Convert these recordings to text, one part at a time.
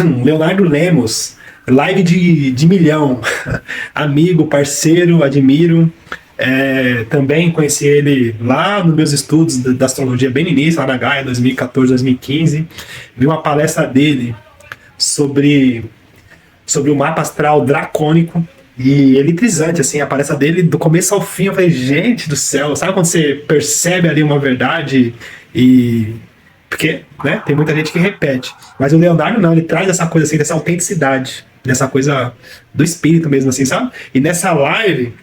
Leonardo Lemos, live de milhão. Amigo, parceiro, admiro. Também conheci ele lá nos meus estudos da astrologia, bem no início, lá na Gaia, 2014, 2015. Vi uma palestra dele sobre, sobre o mapa astral dracônico e eletrizante, assim, a palestra dele do começo ao fim. Eu falei, gente do céu, sabe quando você percebe ali uma verdade e porque, né, tem muita gente que repete. Mas o Leonardo não, ele traz essa coisa assim, dessa autenticidade, dessa coisa do espírito mesmo, assim, sabe? E nessa live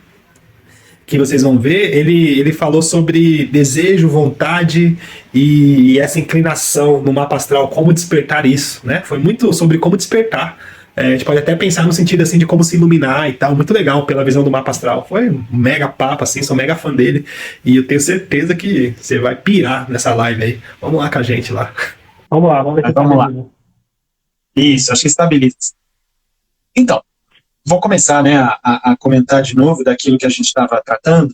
que vocês vão ver, ele falou sobre desejo, vontade e essa inclinação no mapa astral, como despertar isso, né? Foi muito sobre como despertar. A gente pode até pensar no sentido assim de como se iluminar e tal, muito legal pela visão do mapa astral. Foi um mega papo, assim, sou mega fã dele e eu tenho certeza que você vai pirar nessa live aí. Vamos lá com a gente lá. Vamos lá, vamos ver Mas que tá vamos lá. mesmo. Isso, acho que estabiliza. Então, vou começar, né, a comentar de novo daquilo que a gente estava tratando,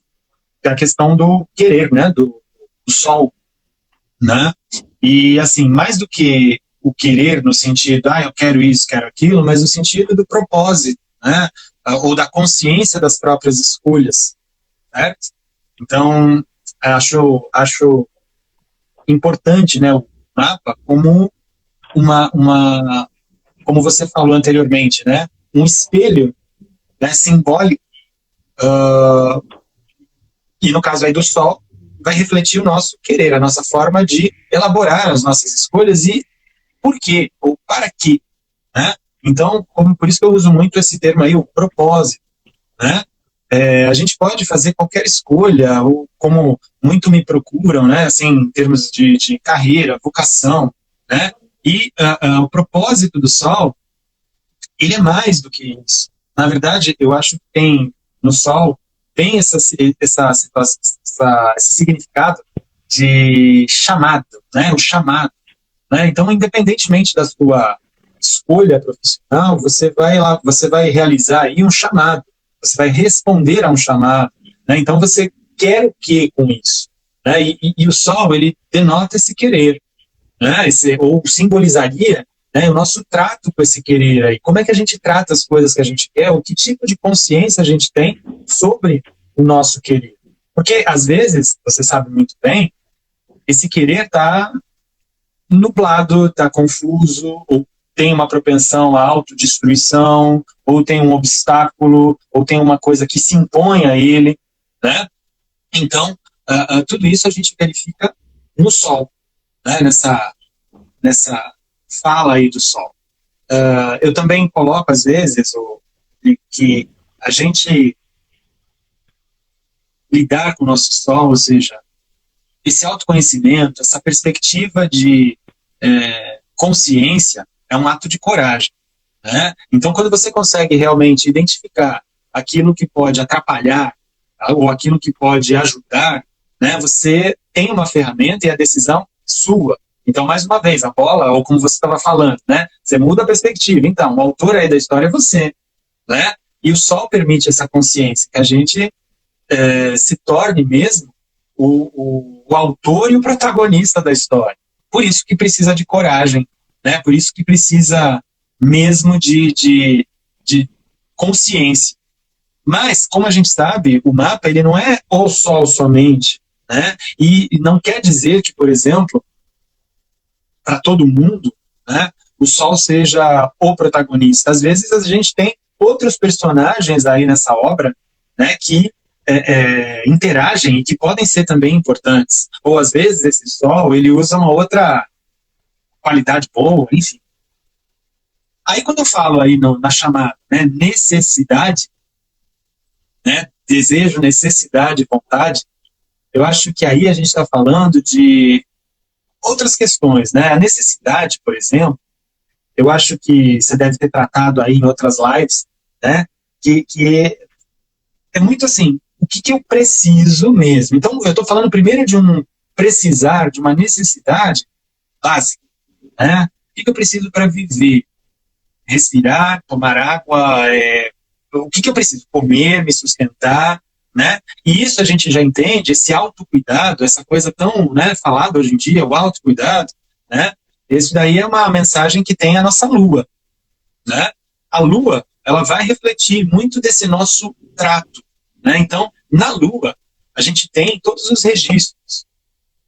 que é a questão do querer, né, do sol, né? E, assim, mais do que o querer no sentido, eu quero isso, quero aquilo, mas no sentido do propósito, né? Ou da consciência das próprias escolhas, certo? Então, acho importante, né, o mapa como como você falou anteriormente, né, um espelho, né, simbólico, e no caso aí do Sol, vai refletir o nosso querer, a nossa forma de elaborar as nossas escolhas e por quê, ou para quê, né? Então, por isso que eu uso muito esse termo aí, o propósito, né? A gente pode fazer qualquer escolha, ou como muito me procuram, né, assim, em termos de carreira, vocação, né? E o propósito do Sol, ele é mais do que isso. Na verdade, eu acho que tem no Sol tem esse significado de chamado, né? O chamado, né? Então, independentemente da sua escolha profissional, você vai lá, você vai realizar aí um chamado, você vai responder a um chamado, né? Então, você quer o que com isso, né? E o Sol, ele denota esse querer, né? Ou simbolizaria, né, o nosso trato com esse querer aí. Como é que a gente trata as coisas que a gente quer, ou que tipo de consciência a gente tem sobre o nosso querer. Porque, às vezes, você sabe muito bem, esse querer está nublado, está confuso, ou tem uma propensão à autodestruição, ou tem um obstáculo, ou tem uma coisa que se impõe a ele, né? Então, tudo isso a gente verifica no Sol, né? Nessa fala aí do Sol. Eu também coloco, às vezes, que a gente lidar com o nosso Sol, ou seja, esse autoconhecimento, essa perspectiva de consciência, é um ato de coragem, né? Então, quando você consegue realmente identificar aquilo que pode atrapalhar, ou aquilo que pode ajudar, né, você tem uma ferramenta e a decisão sua. Então, mais uma vez, a bola, ou como você estava falando, né, você muda a perspectiva. Então, o autor aí da história é você, né? E o Sol permite essa consciência, que a gente se torne mesmo o autor e o protagonista da história. Por isso que precisa de coragem, né? Por isso que precisa mesmo de consciência. Mas, como a gente sabe, o mapa ele não é o Sol somente, né? E não quer dizer que, por exemplo, para todo mundo, né, o Sol seja o protagonista. Às vezes a gente tem outros personagens aí nessa obra, né, que interagem e que podem ser também importantes. Ou às vezes esse Sol ele usa uma outra qualidade boa, enfim. Aí quando eu falo aí na chamada, né, necessidade, né, desejo, necessidade, vontade, eu acho que aí a gente está falando de outras questões, né? A necessidade, por exemplo, eu acho que você deve ter tratado aí em outras lives, né? Que é muito assim, o que eu preciso mesmo? Então, eu estou falando primeiro de um precisar, de uma necessidade básica, né? O que eu preciso para viver? Respirar, tomar água, o que eu preciso? Comer, me sustentar, né? E isso a gente já entende, esse autocuidado, essa coisa tão, né, falada hoje em dia, o autocuidado, né? Isso daí é uma mensagem que tem a nossa lua, né? A lua, ela vai refletir muito desse nosso trato, né? Então, na lua, a gente tem todos os registros,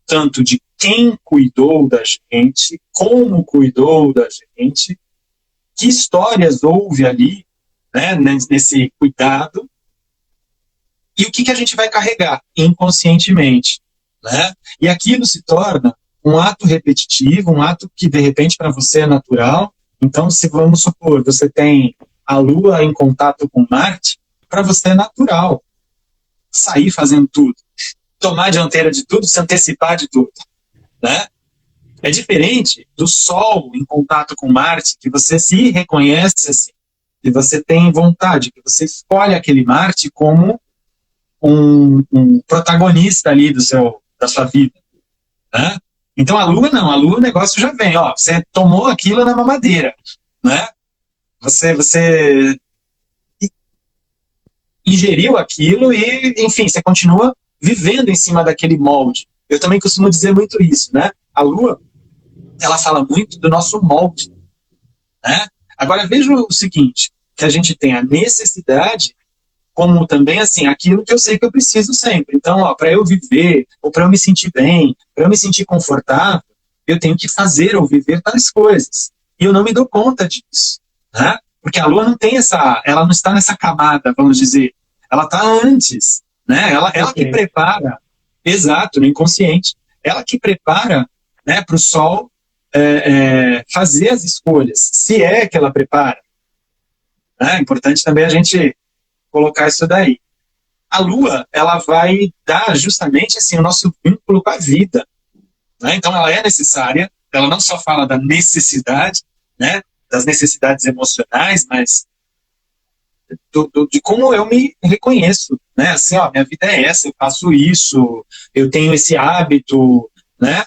tanto de quem cuidou da gente, como cuidou da gente, que histórias houve ali, né, nesse cuidado, e o que a gente vai carregar inconscientemente, né? E aquilo se torna um ato repetitivo, um ato que de repente para você é natural. Então, se vamos supor, você tem a Lua em contato com Marte, para você é natural sair fazendo tudo, tomar a dianteira de tudo, se antecipar de tudo, né? É diferente do Sol em contato com Marte, que você se reconhece assim, que você tem vontade, que você escolhe aquele Marte como um protagonista ali da sua vida, né? Então a Lua não, a Lua o negócio já vem, ó, você tomou aquilo na mamadeira, né? Você ingeriu aquilo e, enfim, você continua vivendo em cima daquele molde. Eu também costumo dizer muito isso, né? A Lua, ela fala muito do nosso molde, né? Agora veja o seguinte, que a gente tem a necessidade como também, assim, aquilo que eu sei que eu preciso sempre. Então, ó, para eu viver, ou para eu me sentir bem, para eu me sentir confortável, eu tenho que fazer ou viver tais coisas. E eu não me dou conta disso, né? Porque a Lua não tem ela não está nessa camada, vamos dizer. Ela está antes, né? Ela que prepara, exato, no inconsciente. Ela que prepara, né, para o Sol fazer as escolhas, se é que ela prepara. É importante também a gente colocar isso daí. A Lua, ela vai dar justamente assim o nosso vínculo com a vida, né? Então ela é necessária, ela não só fala da necessidade, né, das necessidades emocionais, mas de como eu me reconheço, né? Assim, ó, minha vida é essa, eu faço isso, eu tenho esse hábito, né?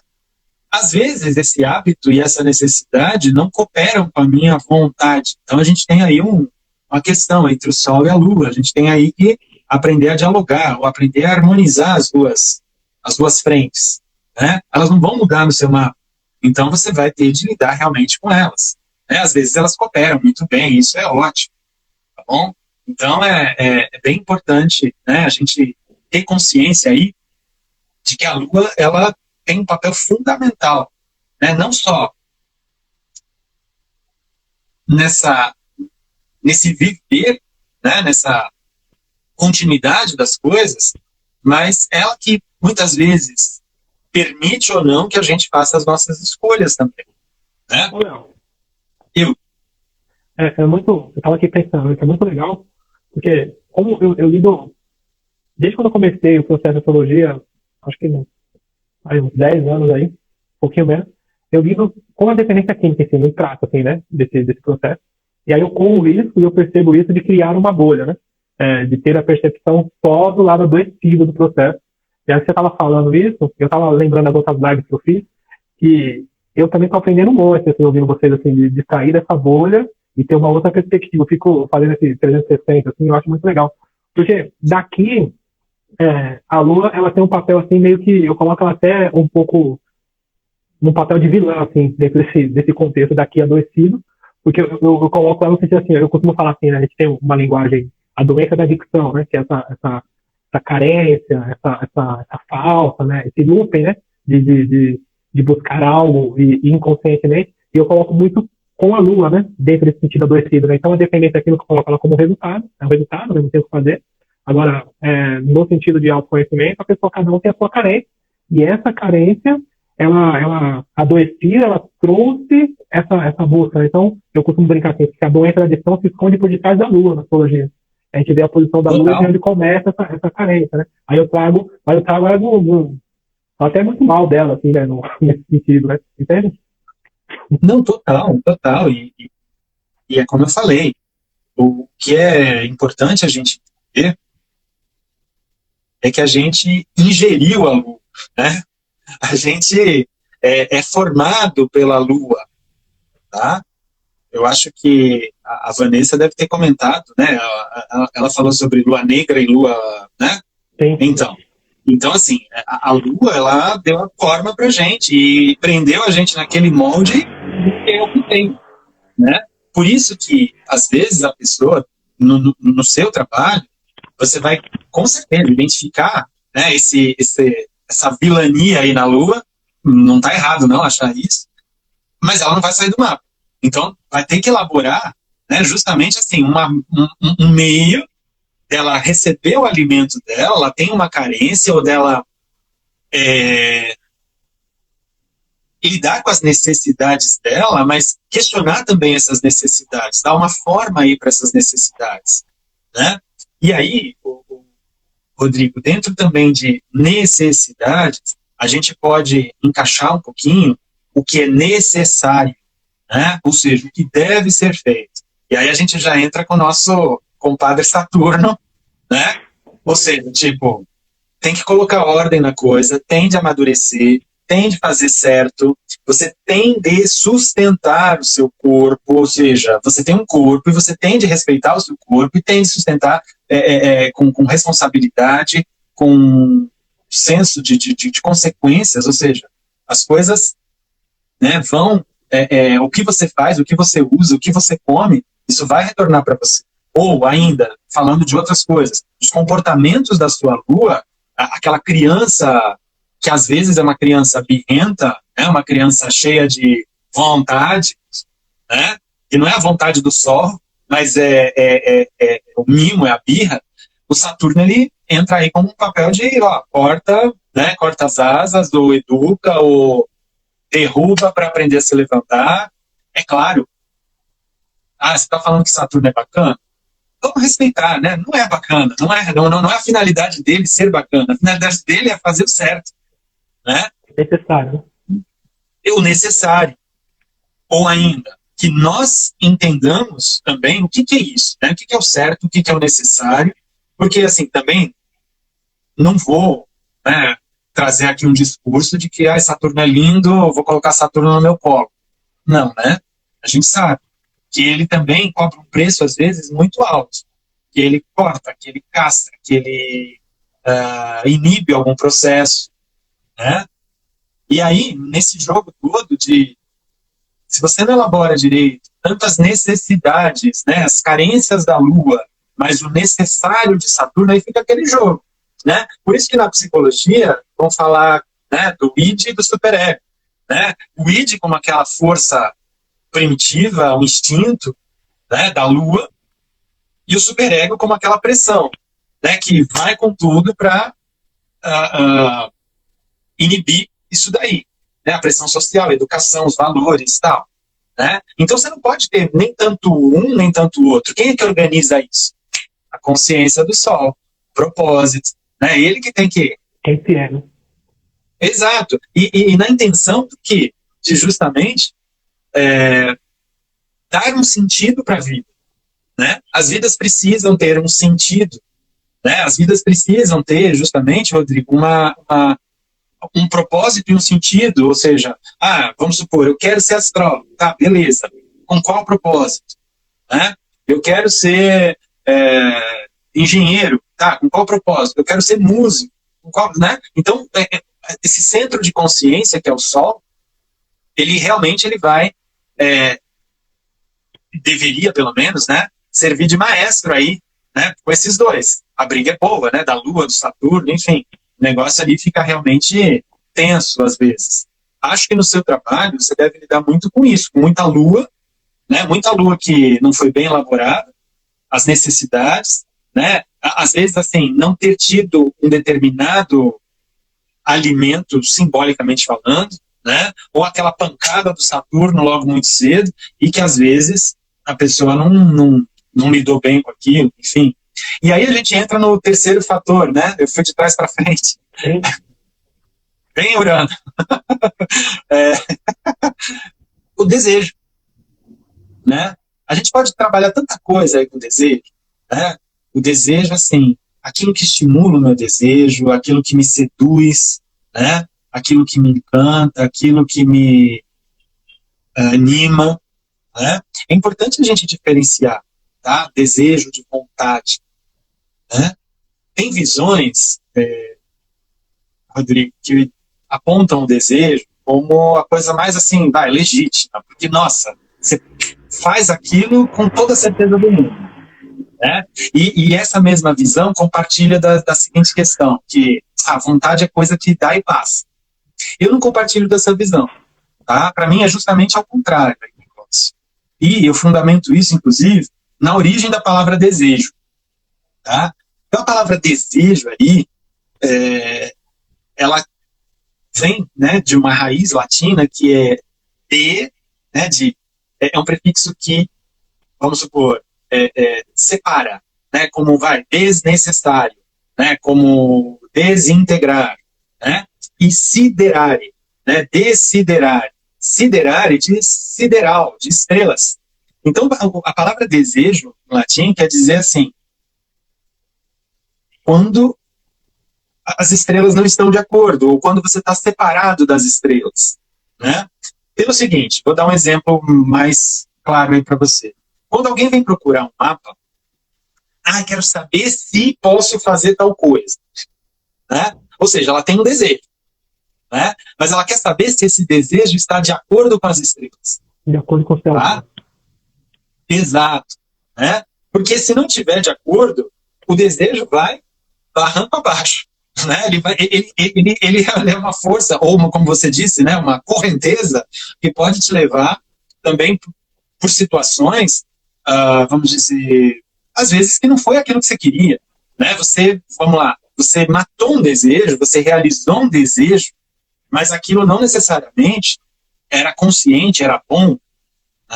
Às vezes esse hábito e essa necessidade não cooperam com a minha vontade. Então a gente tem aí uma questão entre o Sol e a Lua. A gente tem aí que aprender a dialogar, ou aprender a harmonizar as duas frentes, né? Elas não vão mudar no seu mapa. Então você vai ter de lidar realmente com elas, né? Às vezes elas cooperam muito bem, isso é ótimo, tá bom? Então é bem importante, né, a gente ter consciência aí de que a Lua, ela tem um papel fundamental, né? Não só nesse viver, né, nessa continuidade das coisas, mas ela que muitas vezes permite ou não que a gente faça as nossas escolhas também, né? Eu Eu estava aqui pensando, é muito legal, porque como eu lido, desde quando eu comecei o processo de astrologia, acho que aí, uns 10 anos aí, um pouquinho menos, eu lido com a dependência química, assim, no trato, assim, né, desse processo. E aí eu corro isso e eu percebo isso de criar uma bolha, né, de ter a percepção só do lado adoecido do processo. E aí você estava falando isso, eu estava lembrando das outras lives que eu fiz, que eu também estou aprendendo um monte, assim, ouvindo vocês, assim, de sair dessa bolha e ter uma outra perspectiva. Eu fico fazendo esse 360, assim, eu acho muito legal. Porque daqui, a Lua, ela tem um papel, assim, meio que, eu coloco ela até um pouco num papel de vilã, assim, dentro desse contexto daqui adoecido, porque eu coloco ela no sentido assim, eu costumo falar assim, né, a gente tem uma linguagem, a doença da adicção, né, que é essa carência, essa falta, né, esse looping, né, de buscar algo e inconscientemente, e eu coloco muito com a Lua, né, dentro desse sentido adoecido, né, então a dependência daquilo que eu coloco ela como resultado, é um resultado, eu não tenho o que fazer. Agora, no sentido de autoconhecimento, a pessoa, cada um tem a sua carência, e essa carência, ela adoecida, ela trouxe essa busca, né? Então, eu costumo brincar assim, que a doença da adicção se esconde por detrás da Lua, na astrologia. A gente vê a posição da Lua e onde começa essa carência, né? Aí eu trago ela até muito mal dela, assim, né, nesse sentido, né? Entende? Não, total. E é como eu falei, o que é importante a gente ver é que a gente ingeriu a Lua, né? A gente é formado pela Lua, tá? Eu acho que a Vanessa deve ter comentado, né? Ela falou sobre Lua negra e Lua, né? Sim. Então, Então, assim, a Lua, ela deu a forma pra gente e prendeu a gente naquele molde que é o que tem, né? Por isso que, às vezes, a pessoa, no seu trabalho, você vai, com certeza, identificar, né, essa vilania aí na Lua, não tá errado não achar isso, mas ela não vai sair do mapa. Então, vai ter que elaborar, né, justamente assim, um meio dela receber o alimento dela, ela tem uma carência, ou dela lidar com as necessidades dela, mas questionar também essas necessidades, dar uma forma aí para essas necessidades, né? E aí, Rodrigo, dentro também de necessidades, a gente pode encaixar um pouquinho o que é necessário, né? Ou seja, o que deve ser feito. E aí a gente já entra com o nosso compadre Saturno, né? Ou seja, tipo, tem que colocar ordem na coisa, tem de amadurecer, tem de fazer certo, você tem de sustentar o seu corpo, ou seja, você tem um corpo e você tem de respeitar o seu corpo e tem de sustentar com responsabilidade, com senso de consequências, ou seja, as coisas, né, vão, o que você faz, o que você usa, o que você come, isso vai retornar para você. Ou ainda, falando de outras coisas, os comportamentos da sua lua, aquela criança que às vezes é uma criança birrenta, né, uma criança cheia de vontade, né, que não é a vontade do sol, mas o mimo, é a birra. O Saturno, ele entra aí como um papel de, ó, corta, né, corta as asas, ou educa, ou derruba para aprender a se levantar. É claro, você está falando que Saturno é bacana? Vamos respeitar, né? Não é bacana, não é a finalidade dele ser bacana, a finalidade dele é fazer o certo, né? Necessário. É o necessário. Ou ainda, que nós entendamos também o que é isso, né? O que é o certo, o que é o necessário, porque, assim, também não vou, né, trazer aqui um discurso de que Saturno é lindo, eu vou colocar Saturno no meu colo. Não, né? A gente sabe que ele também cobra um preço, às vezes, muito alto, que ele corta, que ele castra, que ele inibe algum processo, né? E aí, nesse jogo todo se você não elabora direito tantas necessidades, né, as carências da Lua, mas o necessário de Saturno, aí fica aquele jogo, né? Por isso que na psicologia vão falar, né, do id e do superego, né? O id como aquela força primitiva, um instinto, né, da Lua, e o superego como aquela pressão, né, que vai com tudo para inibir isso daí, né, a pressão social, a educação, os valores e tal, né? Então você não pode ter nem tanto um, nem tanto outro. Quem é que organiza isso? A consciência do Sol, o propósito, né? Ele que tem que... Esse é, né? Exato. E na intenção de justamente dar um sentido para a vida, né? As vidas precisam ter um sentido, né? As vidas precisam ter, justamente, Rodrigo, um propósito e um sentido, ou seja, vamos supor, eu quero ser astrólogo, tá, beleza, com qual propósito? Né? Eu quero ser engenheiro, tá, com qual propósito? Eu quero ser músico, com qual, né? Então, esse centro de consciência, que é o Sol, ele realmente vai, deveria pelo menos, né, servir de maestro aí, né, com esses dois. A briga é boa, né, da Lua, do Saturno, enfim. O negócio ali fica realmente tenso às vezes. Acho que no seu trabalho você deve lidar muito com isso, com muita lua, né? Muita lua que não foi bem elaborada, as necessidades, né? Às vezes, assim, não ter tido um determinado alimento, simbolicamente falando, né? Ou aquela pancada do Saturno logo muito cedo, e que às vezes a pessoa não lidou bem com aquilo, enfim. E aí a gente entra no terceiro fator, né? Eu fui de trás para frente. Bem, Urano. O desejo, né? A gente pode trabalhar tanta coisa aí com o desejo, né? O desejo, assim, aquilo que estimula o meu desejo, aquilo que me seduz, né? Aquilo que me encanta, aquilo que me anima, né? É importante a gente diferenciar, tá? Desejo de vontade, né? Tem visões Rodrigo, que apontam o desejo como a coisa mais assim, legítima, porque, nossa, você faz aquilo com toda a certeza do mundo, né? E essa mesma visão compartilha da seguinte questão, que a vontade é coisa que dá e passa. Eu não compartilho dessa visão, tá? Para mim é justamente ao contrário. E eu fundamento isso, inclusive, na origem da palavra desejo, tá? Então a palavra desejo aí, ela vem, né, de uma raiz latina que é de, né, é um prefixo que, vamos supor, separa, né, como desnecessário, né, como desintegrar, né, e siderare, né, desiderare, siderare de sideral, de estrelas. Então a palavra desejo em latim quer dizer assim, quando as estrelas não estão de acordo, ou quando você está separado das estrelas, né? Pelo seguinte, vou dar um exemplo mais claro aí para você. Quando alguém vem procurar um mapa, quero saber se posso fazer tal coisa, né? Ou seja, ela tem um desejo, né? Mas ela quer saber se esse desejo está de acordo com as estrelas. De acordo com o céu. Tá? Exato, né? Porque se não tiver de acordo, o desejo vai barranco abaixo. Né? Ele é uma força, ou como você disse, né, uma correnteza que pode te levar também por situações, vamos dizer, às vezes que não foi aquilo que você queria, né? Você matou um desejo, você realizou um desejo, mas aquilo não necessariamente era consciente, era bom,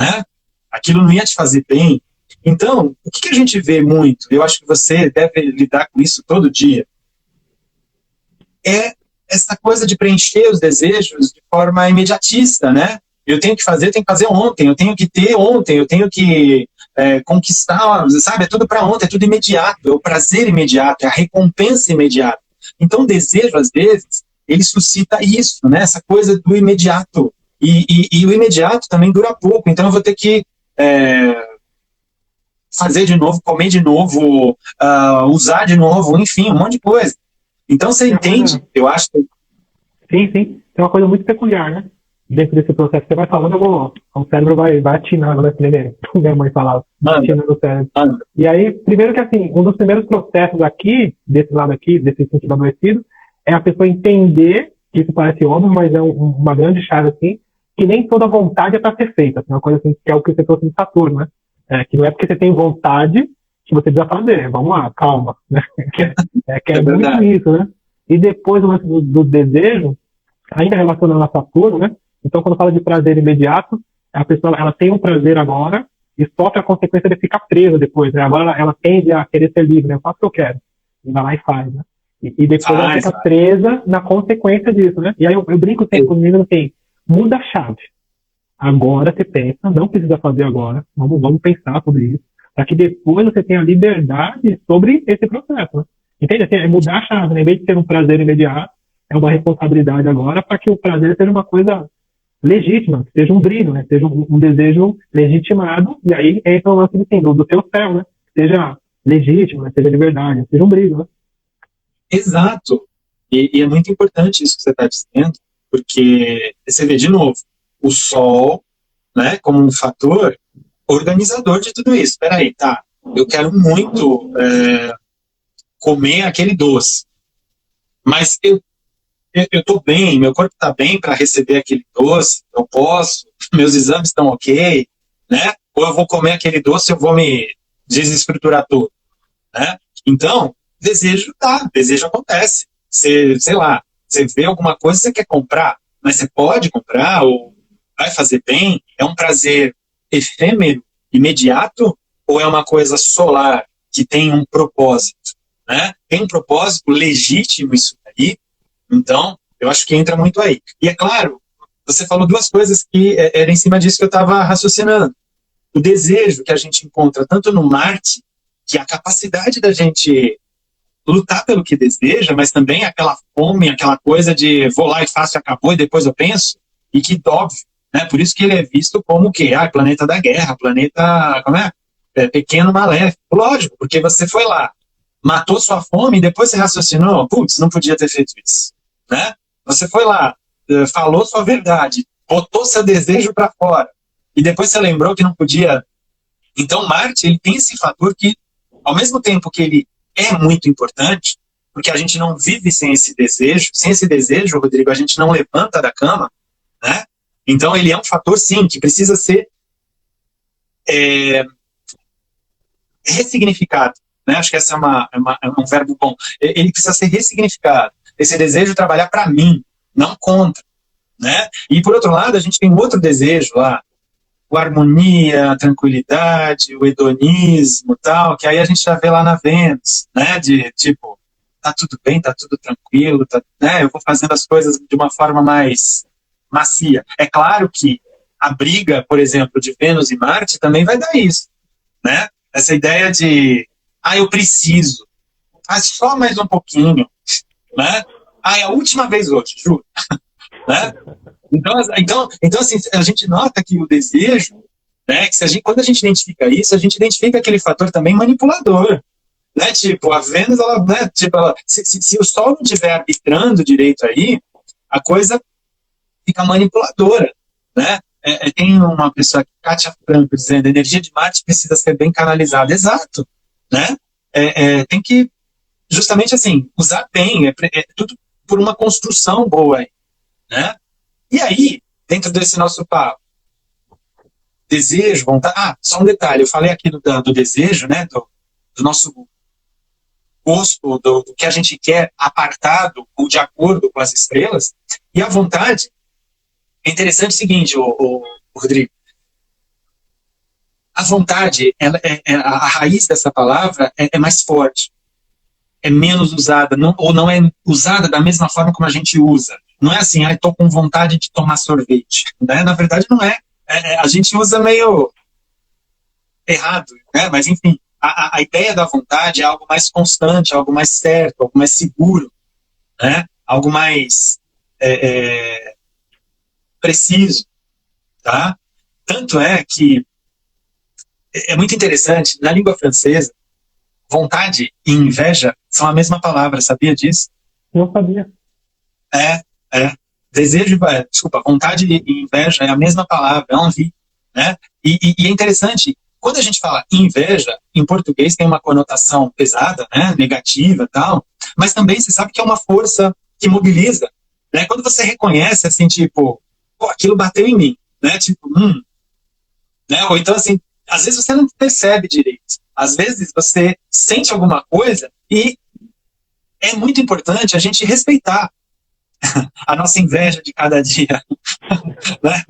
né? Aquilo não ia te fazer bem. Então, o que a gente vê muito, eu acho que você deve lidar com isso todo dia, é essa coisa de preencher os desejos de forma imediatista, né? Eu tenho que fazer ontem, eu tenho que ter ontem, eu tenho que conquistar, sabe? É tudo para ontem, é tudo imediato, é o prazer imediato, é a recompensa imediata. Então, o desejo, às vezes, ele suscita isso, né? Essa coisa do imediato. E o imediato também dura pouco, então eu vou ter que fazer de novo, comer de novo, usar de novo, enfim, um monte de coisa. Então você entende, eu acho que... Sim. Tem uma coisa muito peculiar, né? Dentro desse processo que você vai falando, o cérebro vai atinando, né? Minha mãe falava, atinando o cérebro. E aí, primeiro que assim, um dos primeiros processos aqui, desse lado aqui, desse sentido adoecido, é a pessoa entender, que isso parece óbvio, mas é uma grande chave assim, que nem toda vontade é para ser feita. Uma coisa assim, que é o que você trouxe de Saturno, né? Que não é porque você tem vontade que você precisa fazer. Vamos lá, calma. Né? Que é muito isso, né? E depois o lance do desejo, ainda relacionando a Saturno, né? Então, quando fala de prazer imediato, a pessoa ela tem um prazer agora e sofre a consequência de ficar presa depois. Né? Agora ela tende a querer ser livre, né? Eu faço o que eu quero. E vai lá e faz, né? E depois ela fica presa na consequência disso, né? E aí eu brinco sempre comigo assim, muda a chave. Agora você pensa, não precisa fazer agora, vamos pensar sobre isso, para que depois você tenha liberdade sobre esse processo. Né? Entende? Assim, é mudar a chave, né? Em vez de ser um prazer imediato, é uma responsabilidade agora para que o prazer seja uma coisa legítima, seja um brilho, né? Seja um desejo legitimado, e aí entra o lance do teu céu, né? Seja legítimo, né? Seja de verdade, seja um brilho, né? Exato. E é muito importante isso que você está dizendo, porque você vê de novo, o Sol, né, como um fator organizador de tudo isso. Espera aí, tá? Eu quero muito comer aquele doce, mas eu tô bem, meu corpo está bem para receber aquele doce, eu posso, meus exames estão ok, né? Ou eu vou comer aquele doce, eu vou me desestruturar tudo, né? Então, desejo acontece. Você, sei lá, você vê alguma coisa que você quer comprar, mas você pode comprar, ou vai fazer bem, é um prazer efêmero, imediato, ou é uma coisa solar, que tem um propósito, né? Tem um propósito legítimo isso daí, então, eu acho que entra muito aí. E é claro, você falou duas coisas que era em cima disso que eu estava raciocinando. O desejo que a gente encontra tanto no Marte, que é a capacidade da gente lutar pelo que deseja, mas também aquela fome, aquela coisa de vou lá e faço, acabou, e depois eu penso, e que óbvio, né? Por isso que ele é visto como o quê? Planeta da guerra, planeta, pequeno maléfico. Lógico, porque você foi lá, matou sua fome e depois você raciocinou, putz, não podia ter feito isso. né? Você foi lá, falou sua verdade, botou seu desejo para fora, e depois você lembrou que não podia. Então, Marte, ele tem esse fator que, ao mesmo tempo que ele é muito importante, porque a gente não vive sem esse desejo, Rodrigo, a gente não levanta da cama, né? Então, ele é um fator, sim, que precisa ser ressignificado, né? Acho que essa é um verbo bom. Ele precisa ser ressignificado. Esse desejo trabalhar para mim, não contra, né? E, por outro lado, a gente tem outro desejo lá, a harmonia, a tranquilidade, o hedonismo, tal, que aí a gente já vê lá na Vênus, né? De tipo, tá tudo bem, tá tudo tranquilo, né? Eu vou fazendo as coisas de uma forma mais macia. É claro que a briga, por exemplo, de Vênus e Marte também vai dar isso, né? Essa ideia de, eu preciso, faz só mais um pouquinho, né? É a última vez hoje, juro, né? Então, assim, a gente nota que o desejo, né, que quando a gente identifica isso, a gente identifica aquele fator também manipulador, né? Tipo, a Vênus, ela, né, tipo, se o Sol não estiver arbitrando direito aí, a coisa fica manipuladora, né? Tem uma pessoa, Kátia Franco, dizendo: a energia de Marte precisa ser bem canalizada. Exato, né? Tem que, justamente assim, usar bem, tudo por uma construção boa aí, né? E aí, dentro desse nosso papo, desejo, vontade. Só um detalhe, eu falei aqui do desejo, né? Do nosso gosto, do que a gente quer apartado ou de acordo com as estrelas. E a vontade, é interessante o seguinte, o Rodrigo. A vontade, a raiz dessa palavra é mais forte, é menos usada, ou não é usada da mesma forma como a gente usa. Não é assim, estou com vontade de tomar sorvete, né? Na verdade, não é. A gente usa meio errado, né? Mas, enfim, a ideia da vontade é algo mais constante, algo mais certo, algo mais seguro, né? Algo mais preciso, tá? Tanto é que é muito interessante, na língua francesa, vontade e inveja são a mesma palavra, sabia disso? Não sabia. Desejo, desculpa, vontade e inveja é a mesma palavra, é envie, né? E é interessante, quando a gente fala inveja, em português tem uma conotação pesada, né? Negativa, tal, mas também você sabe que é uma força que mobiliza, né? Quando você reconhece, assim, tipo, aquilo bateu em mim, né? Tipo, né? Ou então, assim, às vezes você não percebe direito, às vezes você sente alguma coisa e é muito importante a gente respeitar a nossa inveja de cada dia, né?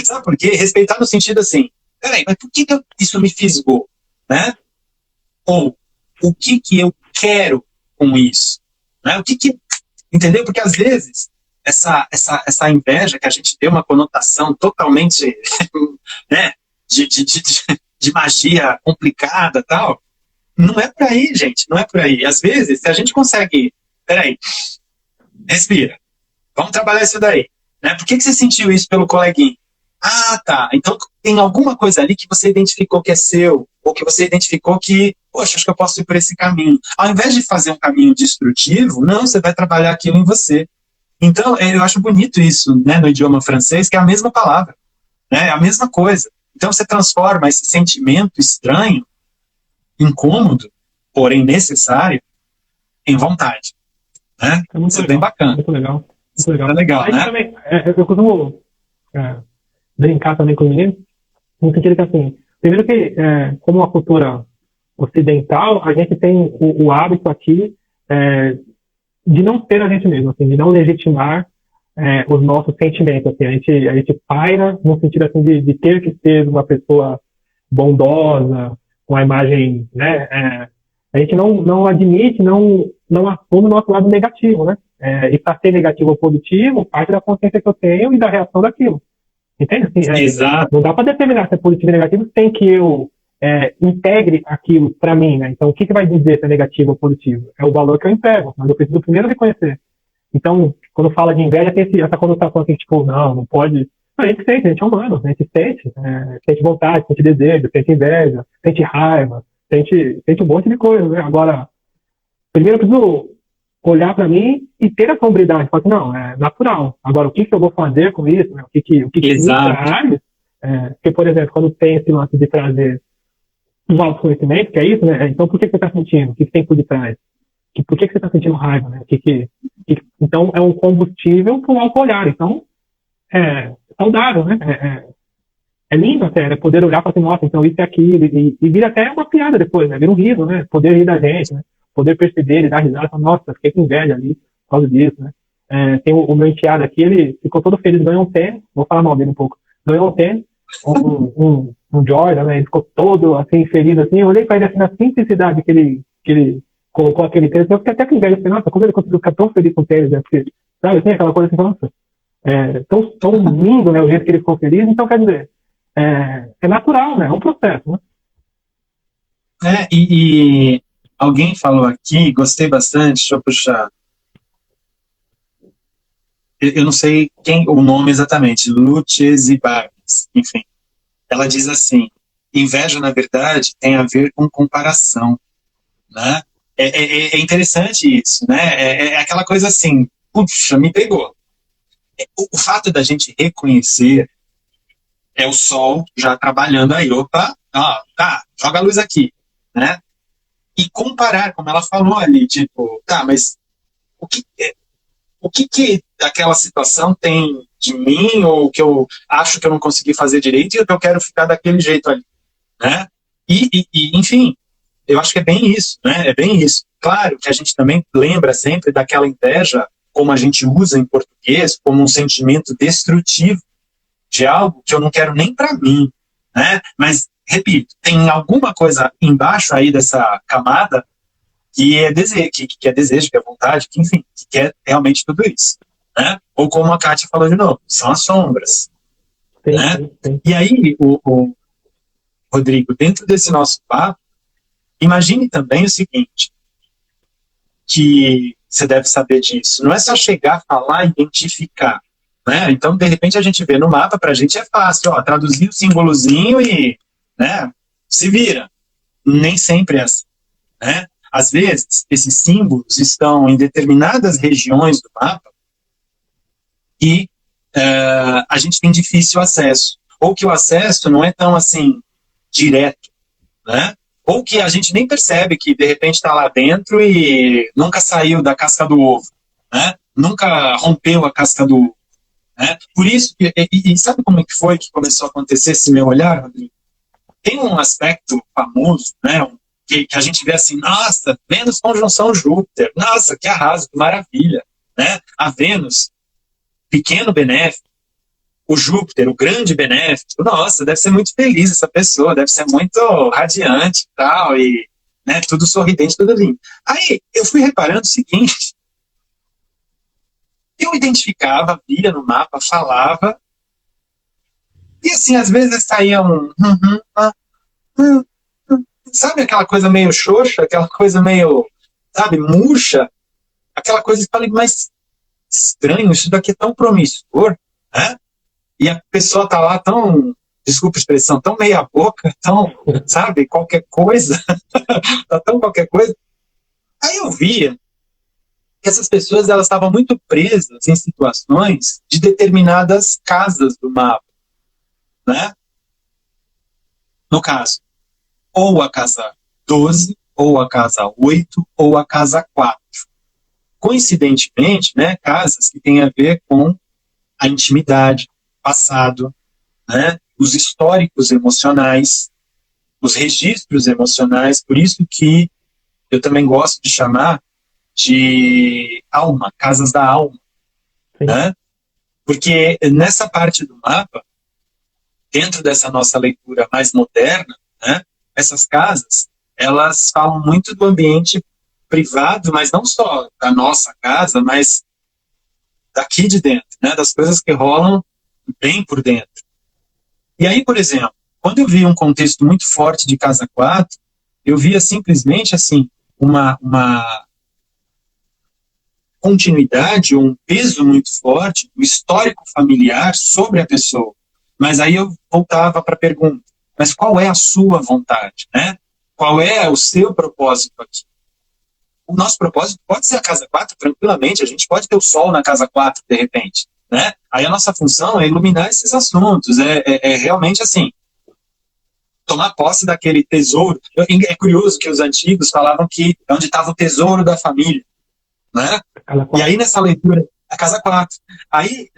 Sabe por quê? Respeitar no sentido assim, peraí, mas por que isso me fisgou, né? Ou, o que eu quero com isso, né? Entendeu? Porque às vezes essa inveja que a gente deu uma conotação totalmente, né, de magia complicada, tal, não é por aí, gente, não é por aí. Às vezes, se a gente consegue, peraí, respira, vamos trabalhar isso daí, né? Por que você sentiu isso pelo coleguinha? Tá, então tem alguma coisa ali que você identificou que é seu, ou que você identificou que, poxa, acho que eu posso ir por esse caminho. Ao invés de fazer um caminho destrutivo, não, você vai trabalhar aquilo em você. Então, eu acho bonito isso, né, no idioma francês, que é a mesma palavra, né, é a mesma coisa. Então, você transforma esse sentimento estranho, incômodo, porém necessário, em vontade, né? Isso é bem bacana. Muito legal. Muito legal. É legal, né? Também, eu costumo brincar também com o menino, no sentido que, assim, primeiro que, como uma cultura ocidental, a gente tem o hábito aqui de não ser a gente mesmo, assim, de não legitimar os nossos sentimentos. Assim, a gente paira no sentido assim, de ter que ser uma pessoa bondosa, com a imagem, né? A gente não admite, não assume o nosso lado negativo, né? E para ser negativo ou positivo, parte da consciência que eu tenho e da reação daquilo. Entende? Assim, Exato. Não dá para determinar se é positivo ou negativo sem que eu integre aquilo para mim, né? Então, o que vai dizer se é negativo ou positivo? É o valor que eu entrego, mas eu preciso primeiro reconhecer. Então, quando fala de inveja, tem essa conotação assim, tipo, não pode. A gente sente, a gente é humano, a gente sente vontade, sente desejo, sente inveja, sente raiva, sente um monte de coisa, né? Agora, primeiro eu preciso olhar para mim e ter a sombridade. Falar assim, não, é natural. Agora, o que eu vou fazer com isso? Né? O que me traz? Porque, por exemplo, quando tem esse lance de trazer um autoconhecimento, que é isso, né? Então, por que você está sentindo? O que tem por detrás? Por que você está sentindo raiva? Né? Então, é um combustível para o auto-olhar. Então, é saudável, né? É lindo até, né? Poder olhar e falar assim, nossa, então isso é aquilo. E vira até uma piada depois, né? Vira um riso, né? Poder rir da gente, né? Poder perceber e dar risada. Falar, nossa, fiquei com inveja ali por causa disso, né? Tem o meu enteado aqui, ele ficou todo feliz, ganhou um tênis. Vou falar mal dele um pouco. Ganhou um tênis, um Jordan, né? Ele ficou todo, assim, feliz, assim. Eu olhei pra ele, assim, na simplicidade que ele colocou aquele tênis. Eu fiquei até com inveja. Eu falei, nossa, como ele conseguiu ficar tão feliz com o tênis, né? Porque, sabe, assim, aquela coisa assim, nossa, tão lindo, né? O jeito que ele ficou feliz. Então, quer dizer, é natural, né? É um processo, né? E alguém falou aqui, gostei bastante, deixa eu puxar. Eu não sei o nome exatamente, Luchesi Barnes, enfim. Ela diz assim, inveja, na verdade, tem a ver com comparação, né? É interessante isso, né? É aquela coisa assim, puxa, me pegou. O fato da gente reconhecer é o sol já trabalhando aí, opa, tá, joga a luz aqui, né? E comparar, como ela falou ali, tipo, tá, mas o que aquela situação tem de mim, ou que eu acho que eu não consegui fazer direito e que eu quero ficar daquele jeito ali, né? Enfim, eu acho que é bem isso, né? É bem isso. Claro que a gente também lembra sempre daquela inveja, como a gente usa em português, como um sentimento destrutivo de algo que eu não quero nem para mim, né? Mas, repito, tem alguma coisa embaixo aí dessa camada que é desejo, que é desejo, que é vontade, que, enfim, que quer realmente tudo isso, né? Ou como a Kátia falou de novo, são as sombras, Sim, né? sim. E aí, o Rodrigo, dentro desse nosso papo, imagine também o seguinte, que você deve saber disso, não é só chegar, falar, identificar, né? Então, de repente, a gente vê no mapa, pra gente é fácil, ó, traduzir o símbolozinho e, né, se vira. Nem sempre é assim, né? Às vezes, esses símbolos estão em determinadas regiões do mapa e a gente tem difícil acesso. Ou que o acesso não é tão, assim, direto, né? Ou que a gente nem percebe que, de repente, está lá dentro e nunca saiu da casca do ovo, né? Nunca rompeu a casca do ovo, né? Por isso, e sabe como é que foi que começou a acontecer esse meu olhar, Rodrigo? Tem um aspecto famoso, né? Que a gente vê assim, nossa, Vênus conjunção Júpiter, nossa, que arraso, que maravilha, né? A Vênus, pequeno benéfico, o Júpiter, o grande benéfico, nossa, deve ser muito feliz essa pessoa, deve ser muito radiante e tal, e né, tudo sorridente, tudo lindo. Aí eu fui reparando o seguinte, eu identificava, via no mapa, falava, e assim, às vezes saía sabe aquela coisa meio xoxa, aquela coisa meio, sabe, murcha, aquela coisa que eu falei, mas estranho, isso daqui é tão promissor, né? E a pessoa tá lá tão, desculpa a expressão, tão meia boca, tão, sabe, qualquer coisa, tá tão qualquer coisa. Aí eu via que essas pessoas, elas estavam muito presas em situações de determinadas casas do mapa, né? No caso, ou a casa 12, ou a casa 8, ou a casa 4. Coincidentemente, né, casas que têm a ver com a intimidade, passado, né, os históricos emocionais, os registros emocionais, por isso que eu também gosto de chamar de alma, casas da alma, né? Porque nessa parte do mapa, dentro dessa nossa leitura mais moderna, né, essas casas, elas falam muito do ambiente privado, mas não só da nossa casa, mas daqui de dentro, né, das coisas que rolam bem por dentro. E aí, por exemplo, quando eu vi um contexto muito forte de casa 4, eu via simplesmente assim, uma continuidade, um peso muito forte do histórico familiar sobre a pessoa. Mas aí eu voltava para a pergunta, mas qual é a sua vontade, né? Qual é o seu propósito aqui? o nosso propósito pode ser a casa 4 tranquilamente, a gente pode ter o sol na casa 4 de repente, né? Aí a nossa função é iluminar esses assuntos, é realmente assim, tomar posse daquele tesouro. É curioso que os antigos falavam que é onde estava o tesouro da família, né? E aí nessa leitura, a casa 4. Aí,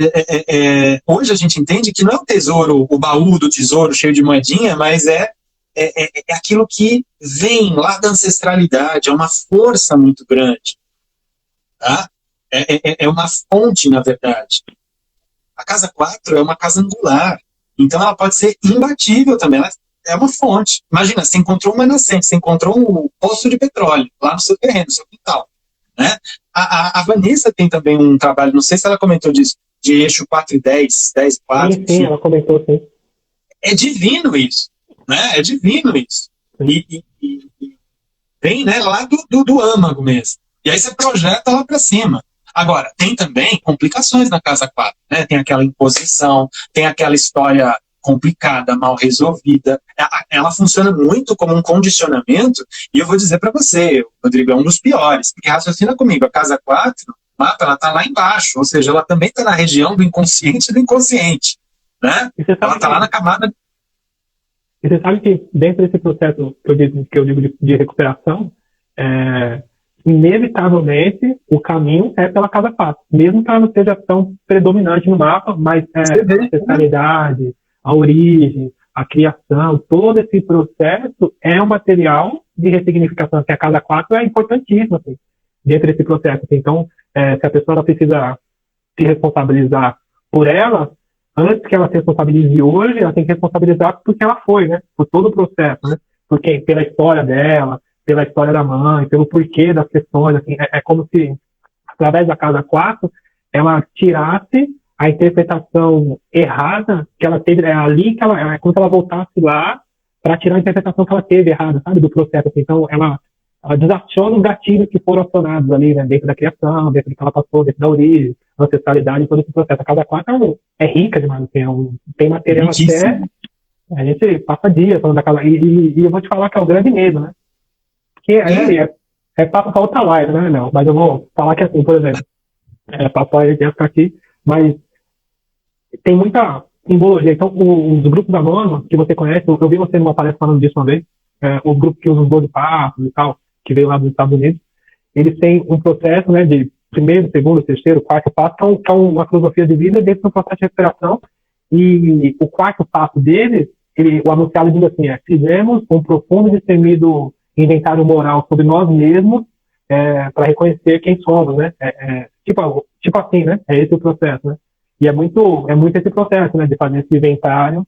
hoje a gente entende que não é o tesouro, o baú do tesouro cheio de moedinha, mas é aquilo que vem lá da ancestralidade, é uma força muito grande. Tá? É uma fonte, na verdade. A casa 4 é uma casa angular, então ela pode ser imbatível também, ela é uma fonte. Imagina, você encontrou uma nascente, você encontrou um poço de petróleo lá no seu terreno, no seu quintal. Né? A Vanessa tem também um trabalho, não sei se ela comentou disso, de eixo 4 e 10, 10 e 4. Sim, ela comentou, sim. É divino isso, né? É divino isso. E vem, né, lá do âmago mesmo. E aí você projeta lá para cima. Agora, tem também complicações na casa 4, né? Tem aquela imposição, tem aquela história complicada, mal resolvida. Ela funciona muito como um condicionamento, e eu vou dizer para você, Rodrigo, é um dos piores, porque raciocina comigo, a casa 4, o mapa, ela está lá embaixo, ou seja, ela também está na região do inconsciente e do inconsciente, né? Ela está lá na camada. E você sabe que dentro desse processo que eu digo de recuperação, inevitavelmente o caminho é pela casa 4, mesmo que ela não seja tão predominante no mapa, mas a ancestralidade, a origem, a criação, todo esse processo é um material de ressignificação, que a casa 4 é importantíssima assim, dentro desse processo. Então, se a pessoa precisa se responsabilizar por ela, antes que ela se responsabilize hoje, ela tem que responsabilizar porque ela foi, né? Por todo o processo, né? Porque pela história dela, pela história da mãe, pelo porquê das questões, assim, é como se, através da casa 4, ela tirasse a interpretação errada que ela teve, ali que ela, como se ela voltasse lá para tirar a interpretação que ela teve errada, sabe, do processo. Assim. Então, ela desaciona os gatilhos que foram acionados ali, né, dentro da criação, dentro do que ela passou, dentro da origem, ancestralidade, todo esse processo. A casa 4 é rica demais, assim, tem material até... A gente passa dias falando da casa... E eu vou te falar que é o grande medo, né? Porque aí é papo para outra live, né? Não, mas eu vou falar que assim, por exemplo, papo a gente ia ficar aqui, mas tem muita simbologia. Então, os grupos anônimos que você conhece, eu vi você numa palestra falando disso uma vez, o grupo que usa os 12 passos e tal, que veio lá dos Estados Unidos, eles têm um processo, né, de primeiro, segundo, terceiro, quarto passo, que é uma filosofia de vida dentro do processo de recuperação. E o quarto passo deles, o anunciado diz assim, fizemos um profundo e destemido inventário moral sobre nós mesmos para reconhecer quem somos, né? Tipo assim, né? É esse o processo, né? E é muito esse processo, né? De fazer esse inventário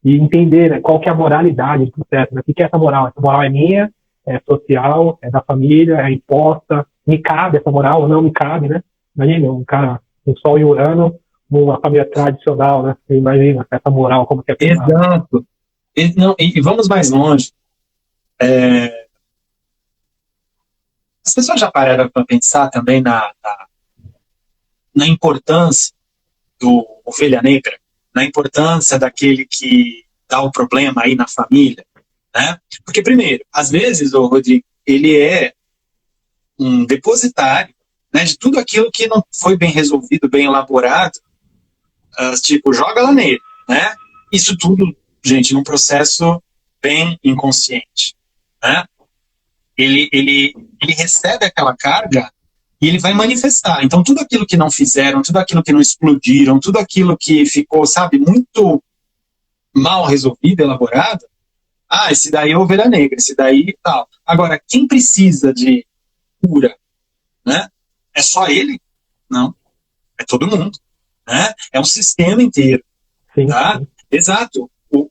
e entender, né, qual que é a moralidade do processo, né? O que é essa moral? Essa moral é minha, é social, é da família, é imposta, me cabe essa moral ou não me cabe, né? Imagina um cara, um Sol e Urano, uma família tradicional, né? Imagina essa moral, como que é. Exato. E vamos mais longe. As pessoas já pararam para pensar também na importância do ovelha negra, na importância daquele que dá o problema aí na família, né? Porque, primeiro, às vezes, o Rodrigo, ele é um depositário, né, de tudo aquilo que não foi bem resolvido, bem elaborado, tipo, joga lá nele, né? Isso tudo, gente, num processo bem inconsciente, né? Ele recebe aquela carga e ele vai manifestar. Então, tudo aquilo que não fizeram, tudo aquilo que não explodiram, tudo aquilo que ficou, sabe, muito mal resolvido, elaborado, esse daí é ovelha negra, esse daí e tal. Agora, quem precisa de cura, né? É só ele? Não. É todo mundo, né? É um sistema inteiro, tá? Sim. Exato. O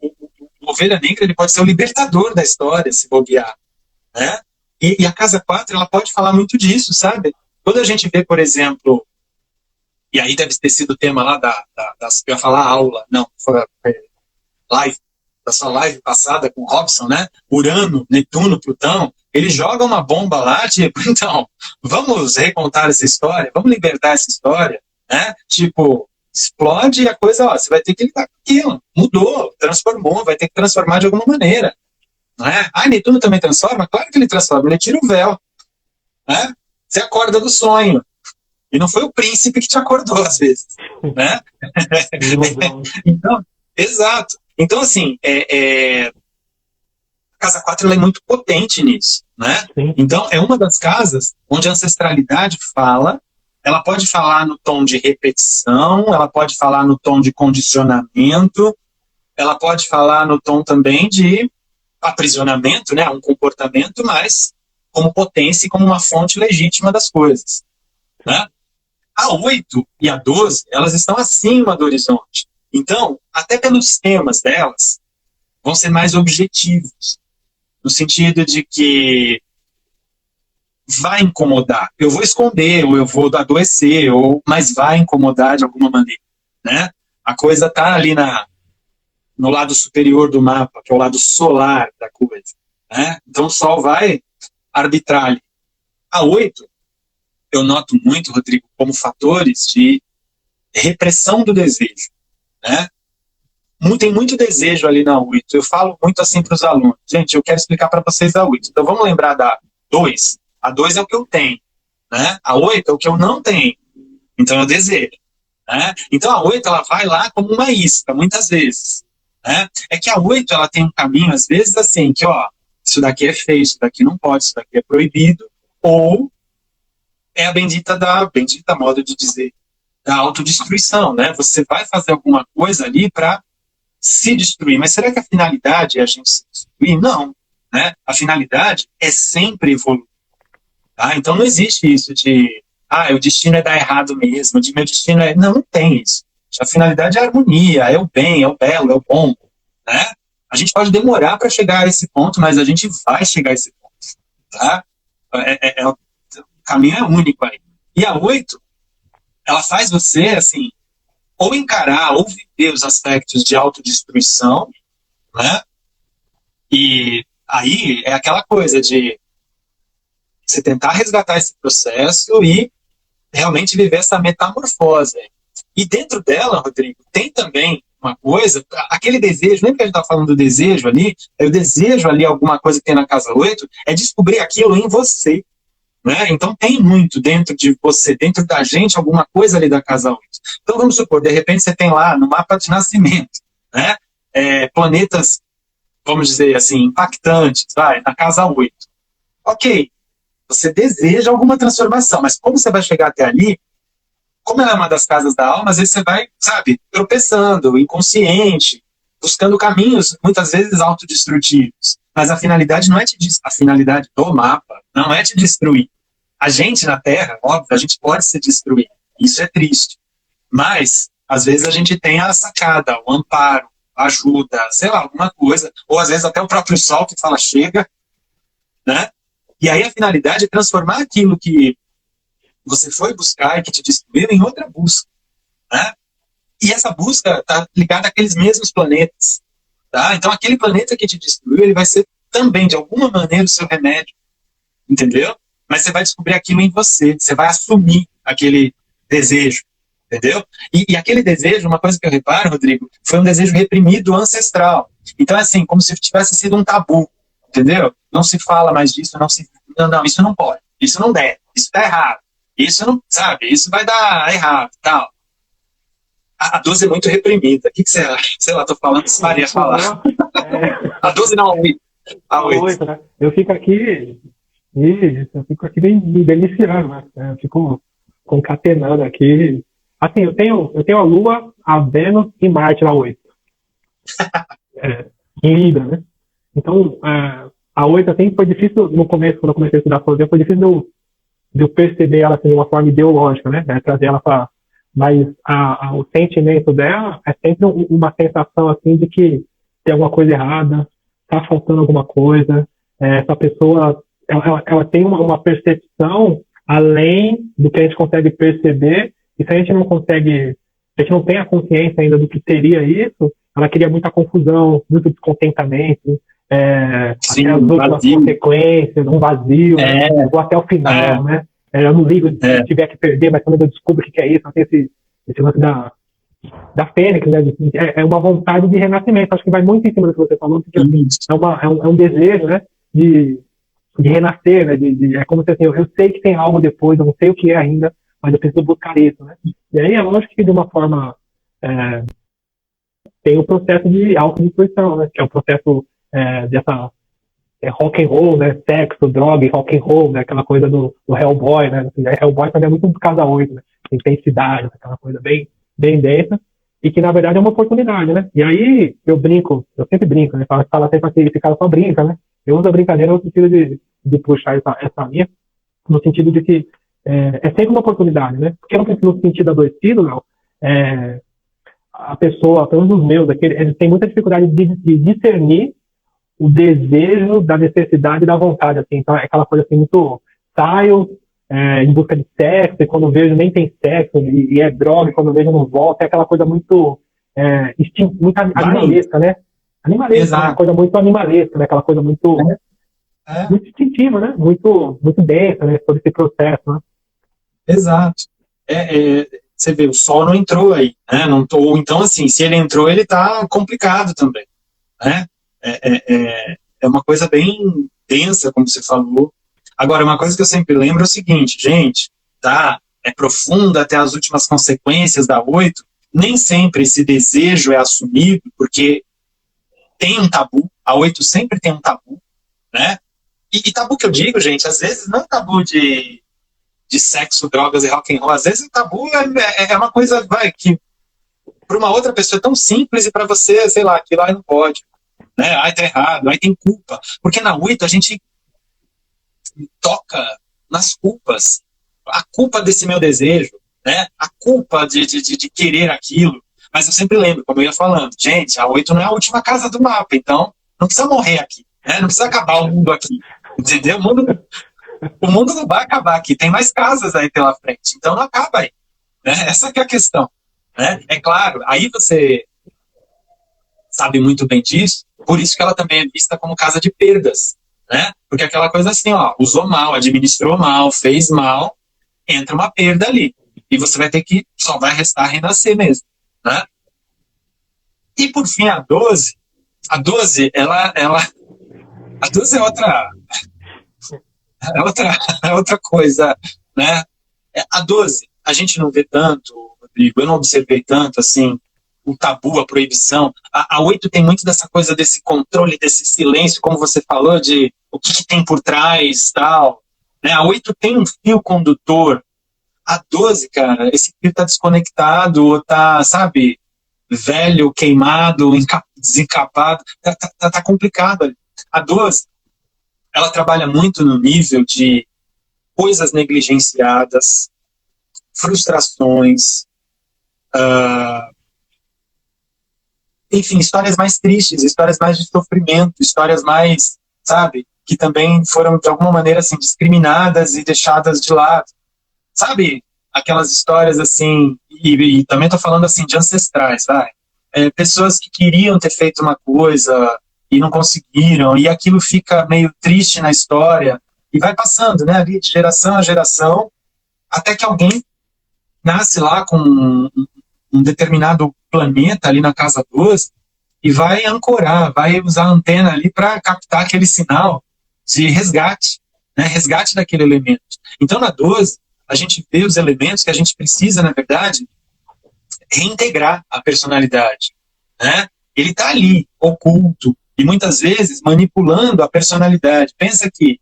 ovelha negra, ele pode ser o libertador da história, se bobear, né? E a casa 4, ela pode falar muito disso, sabe? Quando a gente vê, por exemplo, e aí deve ter sido o tema lá eu ia falar aula, não, foi live, da sua live passada com o Robson, né? Urano, Netuno, Plutão, ele joga uma bomba lá, tipo, então, vamos recontar essa história, vamos libertar essa história, né? Tipo, explode e a coisa, você vai ter que lidar com aquilo, mudou, transformou, vai ter que transformar de alguma maneira. Não é? Netuno também transforma? Claro que ele transforma, ele tira o véu. né? Você acorda do sonho. E não foi o príncipe que te acordou, às vezes, né? Então, exato. Então, assim, a casa 4 ela é muito potente nisso, né? Sim. Então, é uma das casas onde a ancestralidade fala, ela pode falar no tom de repetição, ela pode falar no tom de condicionamento, ela pode falar no tom também de aprisionamento, né? Um comportamento, mas como potência e como uma fonte legítima das coisas, né? A 8 e a 12, elas estão acima do horizonte. Então, até pelos temas delas, vão ser mais objetivos, no sentido de que vai incomodar. Eu vou esconder, ou eu vou adoecer, mas vai incomodar de alguma maneira, né? A coisa está ali no lado superior do mapa, que é o lado solar da coisa, né? Então o Sol vai arbitrar ali. A 8, eu noto muito, Rodrigo, como fatores de repressão do desejo, né? Tem muito desejo ali na 8. Eu falo muito assim para os alunos. Gente, eu quero explicar para vocês a 8. Então vamos lembrar da 2. A 2 é o que eu tenho, né? A 8 é o que eu não tenho. Então eu desejo, né? Então a 8 ela vai lá como uma isca, muitas vezes, né? É que a 8 ela tem um caminho, às vezes, assim, que ó, isso daqui é feio, isso daqui não pode, isso daqui é proibido, ou é a bendita modo de dizer, da autodestruição, né? Você vai fazer alguma coisa ali para se destruir, mas será que a finalidade é a gente se destruir? Não, né? A finalidade é sempre evoluir, tá? Então não existe isso de, o destino é dar errado mesmo, meu destino é... Não tem isso. A finalidade é a harmonia, é o bem, é o belo, é o bom, né? A gente pode demorar para chegar a esse ponto, mas a gente vai chegar a esse ponto, tá? O caminho é único aí. E a 8, ela faz você, assim, ou encarar, ou viver os aspectos de autodestruição, né? E aí é aquela coisa de você tentar resgatar esse processo e realmente viver essa metamorfose. E dentro dela, Rodrigo, tem também uma coisa, aquele desejo, lembra que a gente está falando do desejo ali? O desejo ali, alguma coisa que tem na casa 8, é descobrir aquilo em você, né? Então tem muito dentro de você, dentro da gente, alguma coisa ali da casa 8. Então vamos supor, de repente você tem lá no mapa de nascimento, né? Planetas, vamos dizer assim, impactantes, na casa 8. Ok, você deseja alguma transformação, mas como você vai chegar até ali, como ela é uma das casas da alma, às vezes você vai, tropeçando, inconsciente, buscando caminhos, muitas vezes autodestrutivos. Mas a finalidade não é a finalidade do mapa não é te destruir. A gente na Terra, óbvio, a gente pode se destruir. Isso é triste. Mas, às vezes, a gente tem a sacada, o amparo, a ajuda, sei lá, alguma coisa. Ou, às vezes, até o próprio Sol que fala, chega, né? E aí a finalidade é transformar aquilo que você foi buscar e que te destruiu em outra busca, né? E essa busca está ligada àqueles mesmos planetas, tá? Então, aquele planeta que te destruiu, ele vai ser também, de alguma maneira, o seu remédio, entendeu? Mas você vai descobrir aquilo em você, você vai assumir aquele desejo, entendeu? E aquele desejo, uma coisa que eu reparo, Rodrigo, foi um desejo reprimido ancestral. Então, assim, como se tivesse sido um tabu, entendeu? Não se fala mais disso, não, isso não pode, isso não deve, isso tá errado, isso não, isso vai dar errado, tal. A 12 é muito reprimida. O que você acha? Sei lá, tô falando, se Maria falar. A 12 não, a 8. Né? Eu fico aqui me deliciando, né? Eu fico concatenando aqui. Assim, eu tenho a Lua, a Vênus e Marte na 8. Em Libra, né? Então, a 8 assim, foi difícil no começo, quando eu comecei a estudar astrologia, foi difícil de eu perceber ela assim, de uma forma ideológica, né? Trazer ela para... Mas o sentimento dela é sempre uma sensação assim de que tem alguma coisa errada, tá faltando alguma coisa, essa pessoa ela tem uma percepção além do que a gente consegue perceber, e se a gente não tem a consciência ainda do que seria isso, ela cria muita confusão, muito descontentamento, Sim, até as últimas vazio. Consequências, um vazio, né? Ou até o final, né? Eu não ligo se tiver que perder, mas quando eu descubro o que é isso, não tem esse lance da Fênix, né? É uma vontade de renascimento. Acho que vai muito em cima do que você falou, porque é um desejo, né? de renascer, né? É como se assim, eu sei que tem algo depois, eu não sei o que é ainda, mas eu preciso buscar isso, né? E aí é lógico que de uma forma tem o processo de autodestruição, né? Que é o processo dessa rock and roll, né? Sexo, droga e rock and roll, né? Aquela coisa do Hellboy, né? Assim, Hellboy também é muito do Casa 8, né? Intensidade, aquela coisa bem, bem densa, e que na verdade é uma oportunidade, né? E aí eu brinco, eu sempre brinco, né? Fala sempre assim, esse cara só brinca, né? Eu uso a brincadeira no sentido de puxar essa linha, no sentido de que é sempre uma oportunidade, né? Porque no sentido adoecido, não, a pessoa, pelo menos os meus, eles têm muita dificuldade de discernir o desejo da necessidade da vontade, assim. Então é aquela coisa assim, muito saio em busca de sexo, e quando vejo nem tem sexo, e é droga, e quando vejo não volta, é aquela coisa muito muito animalesca, né? Animalesca, uma coisa muito animalesca, né? Aquela coisa muito muito instintiva, né? Muito, muito densa, né? Todo esse processo, né? Exato. Você vê, o sol não entrou aí, né? Não tô, então, assim, se ele entrou, ele tá complicado também, né? É uma coisa bem densa, como você falou. Agora, uma coisa que eu sempre lembro é o seguinte, gente, tá? É profunda até as últimas consequências da 8. Nem sempre esse desejo é assumido, porque tem um tabu. A 8 sempre tem um tabu, né? E tabu que eu digo, gente, às vezes não é tabu de sexo, drogas e rock and roll. Às vezes o tabu é uma coisa, que para uma outra pessoa é tão simples e para você, sei lá, aquilo aí não pode, né? Aí tá errado, aí tem culpa. Porque na 8 a gente toca nas culpas. A culpa desse meu desejo, né? A culpa de querer aquilo. Mas eu sempre lembro, como eu ia falando, gente, a 8 não é a última casa do mapa, então não precisa morrer aqui, né? Não precisa acabar o mundo aqui, entendeu? O mundo não vai acabar aqui, tem mais casas aí pela frente, então não acaba aí, né? Essa que é a questão, né? É claro, aí você sabe muito bem disso, por isso que ela também é vista como casa de perdas, né? Porque aquela coisa assim, ó, usou mal, administrou mal, fez mal, entra uma perda ali, e você vai ter que, só vai restar renascer mesmo, né? E por fim a 12, a 12 a 12 é outra coisa, né? A 12, a gente não vê tanto, Rodrigo, eu não observei tanto, assim, o tabu, a proibição. A 8 tem muito dessa coisa, desse controle, desse silêncio, como você falou, de o que tem por trás, tal. Né? A 8 tem um fio condutor. A 12, cara, esse fio tá desconectado, ou tá, sabe, velho, queimado, desencapado, tá complicado ali. A 12, ela trabalha muito no nível de coisas negligenciadas, frustrações, enfim, histórias mais tristes, histórias mais de sofrimento, histórias mais, sabe, que também foram, de alguma maneira, assim, discriminadas e deixadas de lado. Sabe, aquelas histórias, assim, e também tô falando, assim, de ancestrais, vai. Pessoas que queriam ter feito uma coisa e não conseguiram, e aquilo fica meio triste na história, e vai passando, né, ali de geração a geração, até que alguém nasce lá com um determinado planeta ali na casa 12 e vai ancorar, vai usar a antena ali para captar aquele sinal de resgate, né, resgate daquele elemento. Então, na 12, a gente vê os elementos que a gente precisa, na verdade, reintegrar a personalidade, né? Ele está ali, oculto, e muitas vezes manipulando a personalidade. Pensa que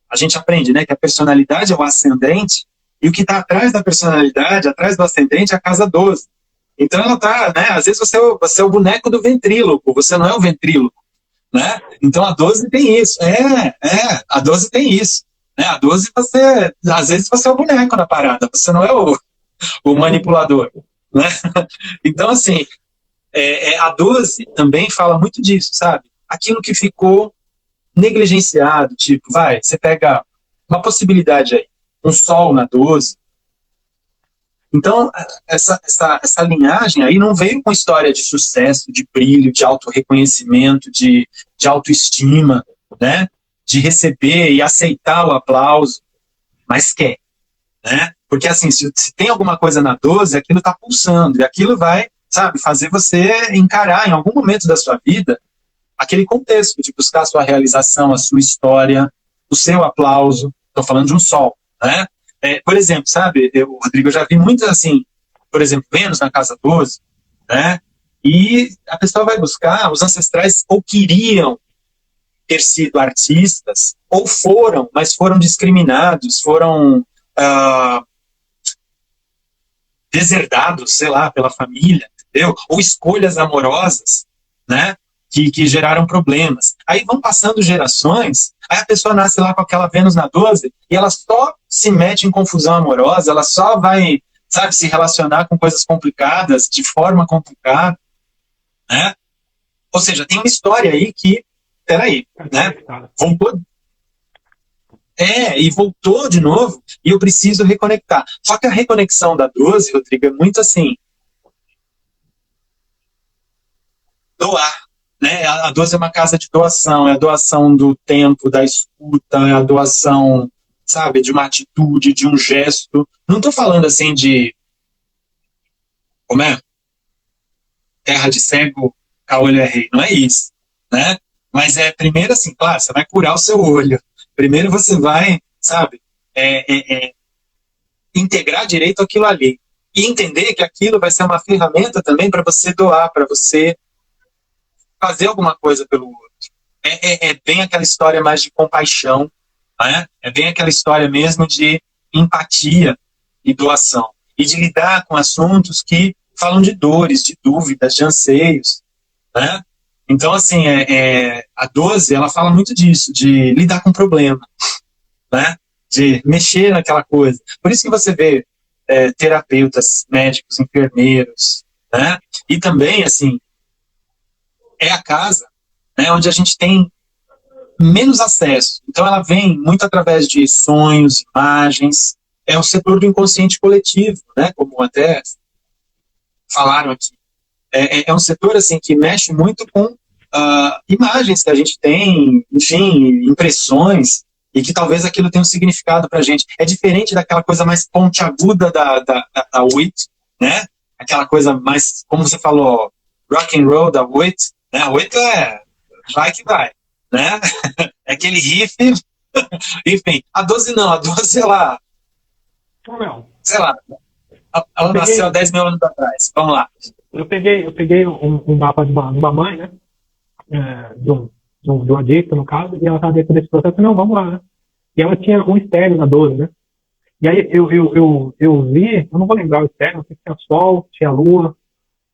a gente aprende, né, que a personalidade é o ascendente, e o que está atrás da personalidade, atrás do ascendente, é a casa 12. Então ela está, né, às vezes você é o boneco do ventríloco, você não é o ventríloco, né? Então a 12 tem isso, a 12 tem isso, né? A 12 às vezes você é o boneco na parada, você não é o manipulador, né? Então assim, a 12 também fala muito disso, sabe? Aquilo que ficou negligenciado, tipo, você pega uma possibilidade aí, um sol na 12. Então, essa linhagem aí não veio com história de sucesso, de brilho, de autorreconhecimento, de autoestima, né? De receber e aceitar o aplauso, mas quer, né? Porque, assim, se tem alguma coisa na 12, aquilo está pulsando, e aquilo vai, sabe, fazer você encarar em algum momento da sua vida aquele contexto de buscar a sua realização, a sua história, o seu aplauso. Estou falando de um sol, né? Por exemplo, sabe, Rodrigo, eu já vi muitas assim, por exemplo, Vênus na casa 12, né? E a pessoa vai buscar, os ancestrais ou queriam ter sido artistas, ou foram, mas foram discriminados, foram deserdados, sei lá, pela família, entendeu? Ou escolhas amorosas, né? Que geraram problemas. Aí vão passando gerações, aí a pessoa nasce lá com aquela Vênus na 12 e ela só se mete em confusão amorosa, ela só vai, sabe, se relacionar com coisas complicadas, de forma complicada, né? Ou seja, tem uma história aí que, peraí, né? Voltou. E voltou de novo, e eu preciso reconectar. Só que a reconexão da 12, Rodrigo, é muito assim, doar, né? A 12 é uma casa de doação, é a doação do tempo, da escuta, é a doação, sabe, de uma atitude, de um gesto. Não estou falando assim de, como é? Terra de cego, caolho é rei, não é isso, né? Mas primeiro assim, claro, você vai curar o seu olho. Primeiro você vai, sabe, integrar direito aquilo ali. E entender que aquilo vai ser uma ferramenta também para você doar, para você fazer alguma coisa pelo outro. É bem aquela história mais de compaixão, né? É bem aquela história mesmo de empatia e doação. E de lidar com assuntos que falam de dores, de dúvidas, de anseios, né? Então, assim, a 12, ela fala muito disso, de lidar com problema, né? De mexer naquela coisa. Por isso que você vê terapeutas, médicos, enfermeiros, né? E também, assim, é a casa, né, onde a gente tem menos acesso. Então, ela vem muito através de sonhos, imagens. É o setor do inconsciente coletivo, né? Como até falaram aqui. É um setor assim que mexe muito com imagens que a gente tem, enfim, impressões, e que talvez aquilo tenha um significado para a gente. É diferente daquela coisa mais pontiaguda da WIT, né? Aquela coisa mais, como você falou, rock and roll da WIT, né? A WIT vai que vai, né? É aquele riff, enfim. A 12 não, a 12 sei lá, ela nasceu há 10 mil anos atrás. Vamos lá. Eu peguei um mapa de uma mãe, né? De um adicto, no caso, e ela estava dentro desse processo. Não, vamos lá, né? E ela tinha um externo na 12, né? E aí eu vi, eu não vou lembrar o externo, sei que tinha Sol, tinha Lua,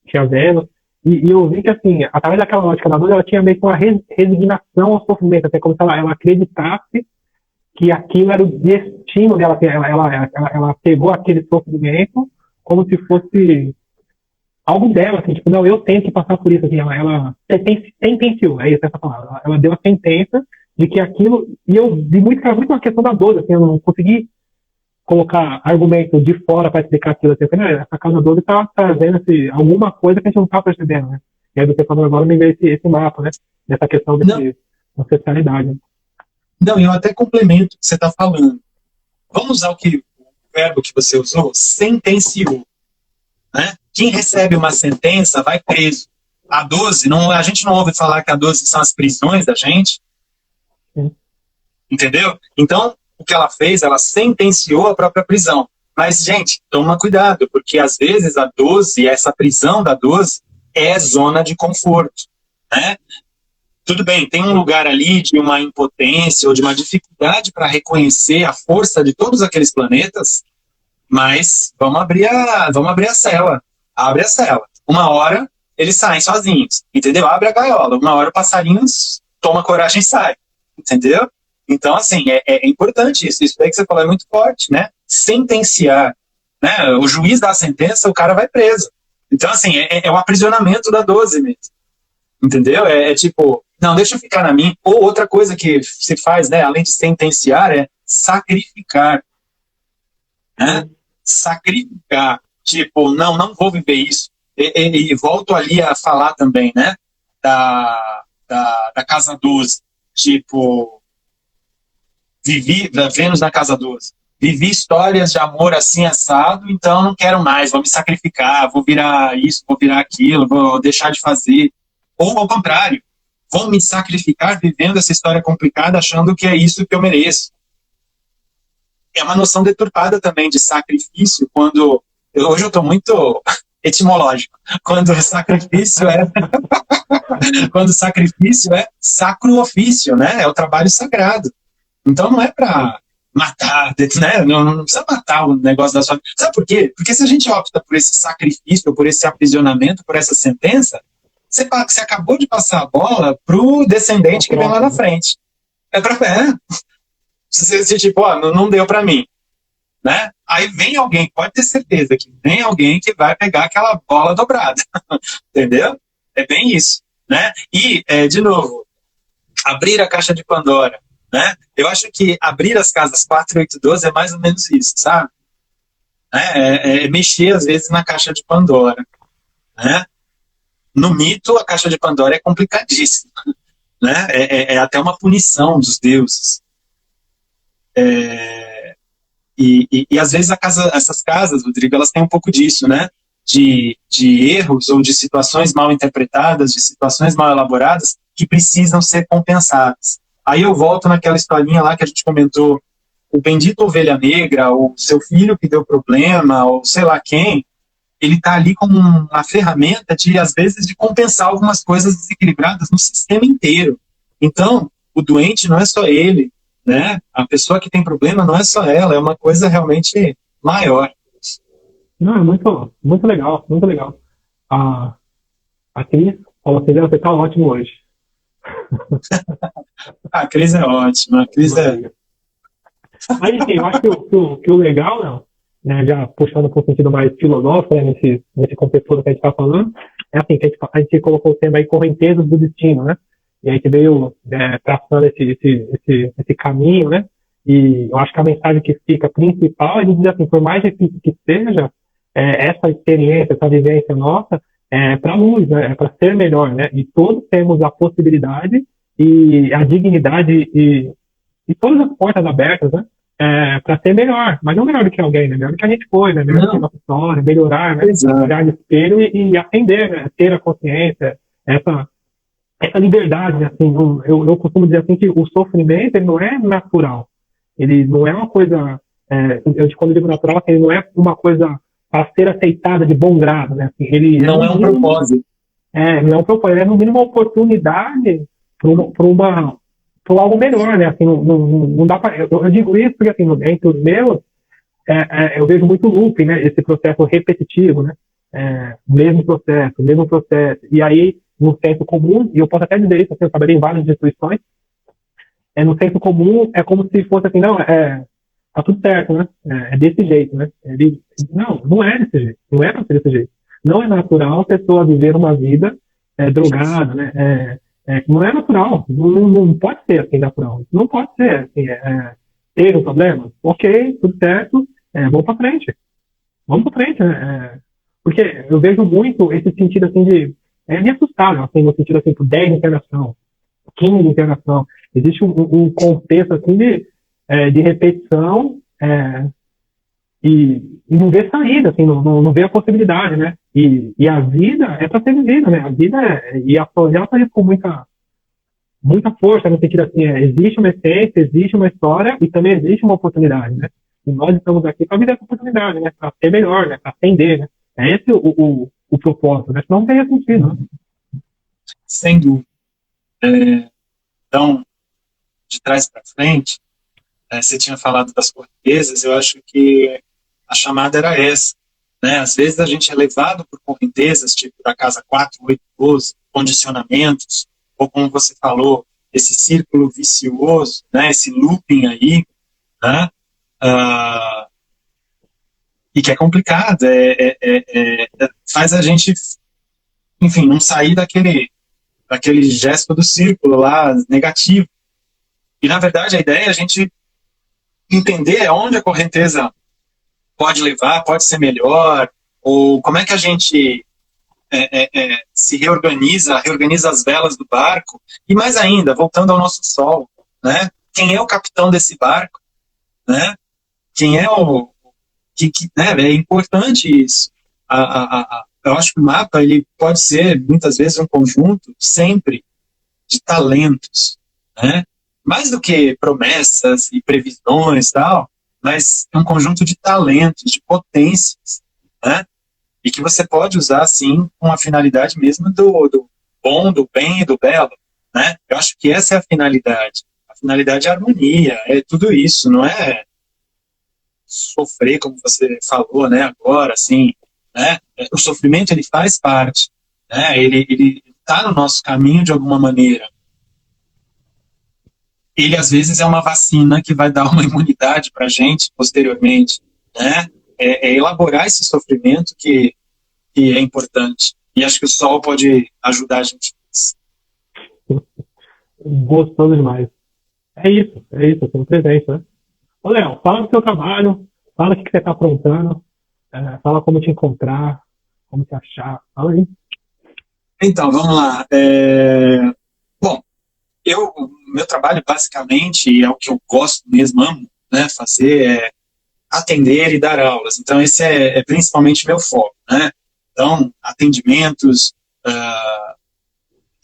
tinha Vênus, e eu vi que, assim, através daquela lógica da 12, ela tinha meio que uma resignação ao sofrimento, até como se ela acreditasse que aquilo era o destino dela, ela pegou aquele sofrimento como se fosse algo dela, assim, tipo, não, eu tenho que passar por isso, assim, ela sentenciou, é isso, essa palavra, ela deu a sentença de que aquilo, e eu vi muito uma questão da 12, assim, eu não consegui colocar argumento de fora para explicar aquilo, assim, essa casa 12 está trazendo alguma coisa que a gente não está percebendo, né? E aí você falando agora me veio esse mapa, né? Dessa questão de ancestralidade. Não, eu até complemento o que você está falando. Vamos usar o verbo que você usou, sentenciou, né? Quem recebe uma sentença vai preso. A 12, a gente não ouve falar que a 12 são as prisões da gente. Sim. Entendeu? Então, o que ela fez, ela sentenciou a própria prisão. Mas, gente, toma cuidado, porque às vezes a 12, essa prisão da 12, é zona de conforto, né? Tudo bem, tem um lugar ali de uma impotência ou de uma dificuldade para reconhecer a força de todos aqueles planetas, mas vamos abrir a cela. Abre a cela. Uma hora eles saem sozinhos, entendeu? Abre a gaiola. Uma hora o passarinho toma coragem e sai, entendeu? Então, assim, é importante isso. Isso aí que você falou é muito forte, né? Sentenciar, né? O juiz dá a sentença, o cara vai preso. Então, assim, é o aprisionamento da 12 mesmo. Entendeu? Tipo, não, deixa eu ficar na minha. Ou outra coisa que se faz, né, além de sentenciar, é sacrificar. Né? Sacrificar. Tipo, não vou viver isso. E volto ali a falar também, né, da casa 12. Tipo, vivi, Vênus na casa 12. Vivi histórias de amor assim assado, então não quero mais, vou me sacrificar, vou virar isso, vou virar aquilo, vou deixar de fazer. Ou ao contrário, vou me sacrificar vivendo essa história complicada, achando que é isso que eu mereço. É uma noção deturpada também de sacrifício, quando... Hoje eu estou muito etimológico. Quando o sacrifício é... quando o sacrifício é sacro ofício, né? É o trabalho sagrado. Então não é para matar, né? Não precisa matar o negócio da sua vida. Sabe por quê? Porque se a gente opta por esse sacrifício, por esse aprisionamento, por essa sentença, você acabou de passar a bola pro descendente que vem lá na frente. Você tipo, não deu para mim, né? Aí vem alguém, pode ter certeza que vem alguém que vai pegar aquela bola dobrada, entendeu? É bem isso, né? E, de novo, abrir a caixa de Pandora, né? Eu acho que abrir as casas 4, 8, 12 é mais ou menos isso, sabe? É mexer, às vezes, na caixa de Pandora, né? No mito, a caixa de Pandora é complicadíssima, né? É até uma punição dos deuses. E às vezes essas casas, Rodrigo, elas têm um pouco disso, né? De erros ou de situações mal interpretadas, de situações mal elaboradas que precisam ser compensadas. Aí eu volto naquela historinha lá que a gente comentou, o bendito ovelha negra, ou seu filho que deu problema, ou sei lá quem, ele está ali como uma ferramenta de, às vezes, de compensar algumas coisas desequilibradas no sistema inteiro. Então, o doente não é só ele, né? A pessoa que tem problema não é só ela, é uma coisa realmente maior. Não, é muito, muito legal, muito legal. A Cris falou assim, você tá ótimo hoje. A Cris é ótima, a Cris é... Mas, enfim, eu acho que o legal, não, né, já puxando para um sentido mais filosófico, né, nesse contexto que a gente está falando, é assim, que a gente colocou o tema aí, correntezas do destino, né? E a gente veio traçando esse caminho, né? E eu acho que a mensagem que fica principal é dizer assim, por mais difícil que seja, essa experiência, essa vivência nossa, é para luz, né? É para ser melhor, né? E todos temos a possibilidade e a dignidade e todas as portas abertas, né? Para ser melhor, mas não melhor do que alguém, né? Melhor do que a gente foi, né? Melhor do que a nossa história, melhorar, né? Olhar no espelho e atender, né? Ter a consciência, essa liberdade, né? Assim, eu costumo dizer assim que o sofrimento ele não é natural, ele não é uma coisa, quando eu digo natural, assim, ele não é uma coisa para ser aceitada de bom grado, né? Assim, ele não é um propósito. Não é um propósito, ele é no mínimo uma oportunidade para algo melhor, né? Assim, não dá para. Eu digo isso porque assim, entre os meus, eu vejo muito looping, né? Esse processo repetitivo, né? Mesmo processo. E aí, no senso comum, e eu posso até dizer isso, assim, eu trabalhei em várias instituições, no senso comum é como se fosse assim, não, tá tudo certo, né? É desse jeito, né? Não é desse jeito, não é para ser desse jeito. Não é natural a pessoa viver uma vida drogada, né? Não é natural, não pode ser assim natural, não pode ser assim, ter um problema, ok, tudo certo, vamos para frente, né? Porque eu vejo muito esse sentido assim de me assustar, né? Assim, no sentido assim, por 10 de internação, 15 de internação, existe um contexto assim de repetição e não vê saída, assim, não vê a possibilidade, né? E a vida é para ser vivida, né? A vida e a ela está com muita força, no sentido assim, existe uma essência, existe uma história e também existe uma oportunidade, né? E nós estamos aqui para viver essa oportunidade, né? Para ser melhor, né? Para atender, né? É esse o propósito, né? Senão não teria sentido, né? Sem dúvida. Então, de trás para frente, você tinha falado das correntezas, eu acho que a chamada era essa, né? Às vezes a gente é levado por correntezas, tipo da casa 4, 8, 12, condicionamentos, ou como você falou, esse círculo vicioso, né? Esse looping aí, né? E que é complicado, faz a gente, enfim, não sair daquele gesto do círculo lá, negativo. E, na verdade, a ideia é a gente entender onde a correnteza pode levar, pode ser melhor, ou como é que a gente se reorganiza as velas do barco, e mais ainda, voltando ao nosso sol, né? Quem é o capitão desse barco, né? Quem é né? É importante isso. Eu acho que o mapa ele pode ser, muitas vezes, um conjunto, sempre, de talentos, né? Mais do que promessas e previsões e tal, mas é um conjunto de talentos, de potências, né? E que você pode usar, sim, com a finalidade mesmo do bom, do bem e do belo, né? Eu acho que essa é a finalidade. A finalidade é a harmonia, é tudo isso, não é sofrer, como você falou, né, agora, assim, né? O sofrimento, ele faz parte, né? Ele está no nosso caminho de alguma maneira. Ele, às vezes, é uma vacina que vai dar uma imunidade para a gente posteriormente, né? É elaborar esse sofrimento que é importante. E acho que o sol pode ajudar a gente nisso. Gostoso demais. É isso, tem presente, né? Ô, Léo, fala do seu trabalho, fala o que você está aprontando, fala como te encontrar, como te achar, fala aí. Então, vamos lá. Bom, meu trabalho, basicamente, é o que eu gosto mesmo, amo, né, fazer, é atender e dar aulas. Então, esse é principalmente meu foco, né? Então, atendimentos,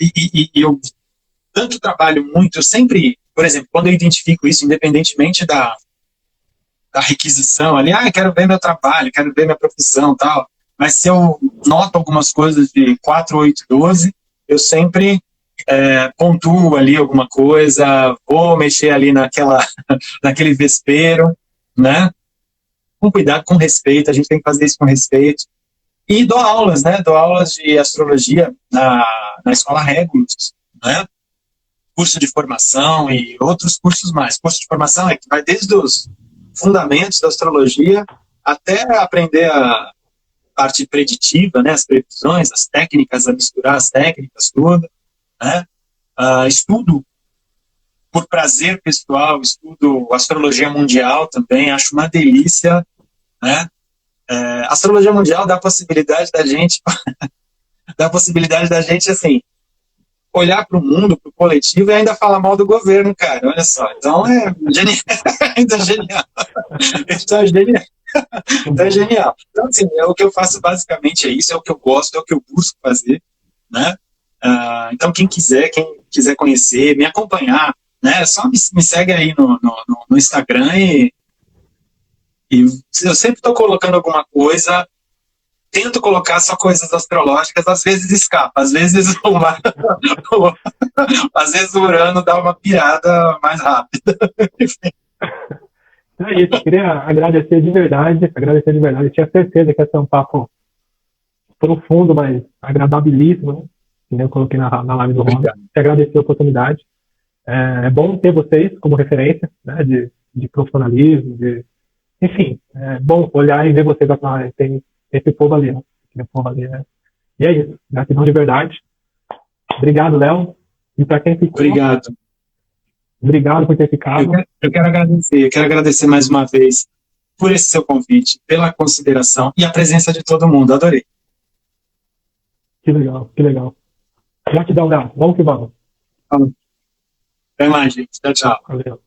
e eu tanto trabalho muito, eu sempre, por exemplo, quando eu identifico isso, independentemente da requisição ali, quero ver meu trabalho, quero ver minha profissão, tal, mas se eu noto algumas coisas de 4, 8, 12, eu sempre pontuo ali alguma coisa, vou mexer ali naquele vespeiro, né? Com cuidado, com respeito, a gente tem que fazer isso com respeito. E dou aulas, né? Dou aulas de astrologia na Escola Regulus, né? Curso de formação e outros cursos mais. Curso de formação é que vai desde os fundamentos da astrologia até aprender a parte preditiva, né? As previsões, as técnicas, a misturar as técnicas, tudo, né? Estudo por prazer pessoal, estudo astrologia mundial também, acho uma delícia, né? A astrologia mundial dá a possibilidade da gente, assim, olhar para o mundo, para o coletivo e ainda falar mal do governo, cara, olha só. Então é genial. Então é genial. Então é genial. Então é genial. Então, assim, o que eu faço basicamente é isso, é o que eu gosto, é o que eu busco fazer, né? Então, quem quiser conhecer, me acompanhar, né? Só me segue aí no Instagram e eu sempre estou colocando alguma coisa, tento colocar só coisas astrológicas, às vezes escapa, às vezes às vezes o Urano dá uma pirada mais rápida. É isso, eu queria agradecer de verdade, eu tinha certeza que ia ser um papo profundo, mas agradabilíssimo, né? Que nem eu coloquei na live do Ron. Te agradecer a oportunidade. É bom ter vocês como referência, né? De profissionalismo, enfim, é bom olhar e ver vocês atuarem. Tem esse povo ali, né? Esse povo ali, né? E é isso. Gratidão de verdade. Obrigado, Léo. E para quem ficou. Obrigado por ter ficado. Eu quero agradecer mais uma vez por esse seu convite, pela consideração e a presença de todo mundo. Adorei. Que legal, que legal. Gratidão, Léo. Vamos que vamos. Até mais, gente. Tchau, tchau. Valeu.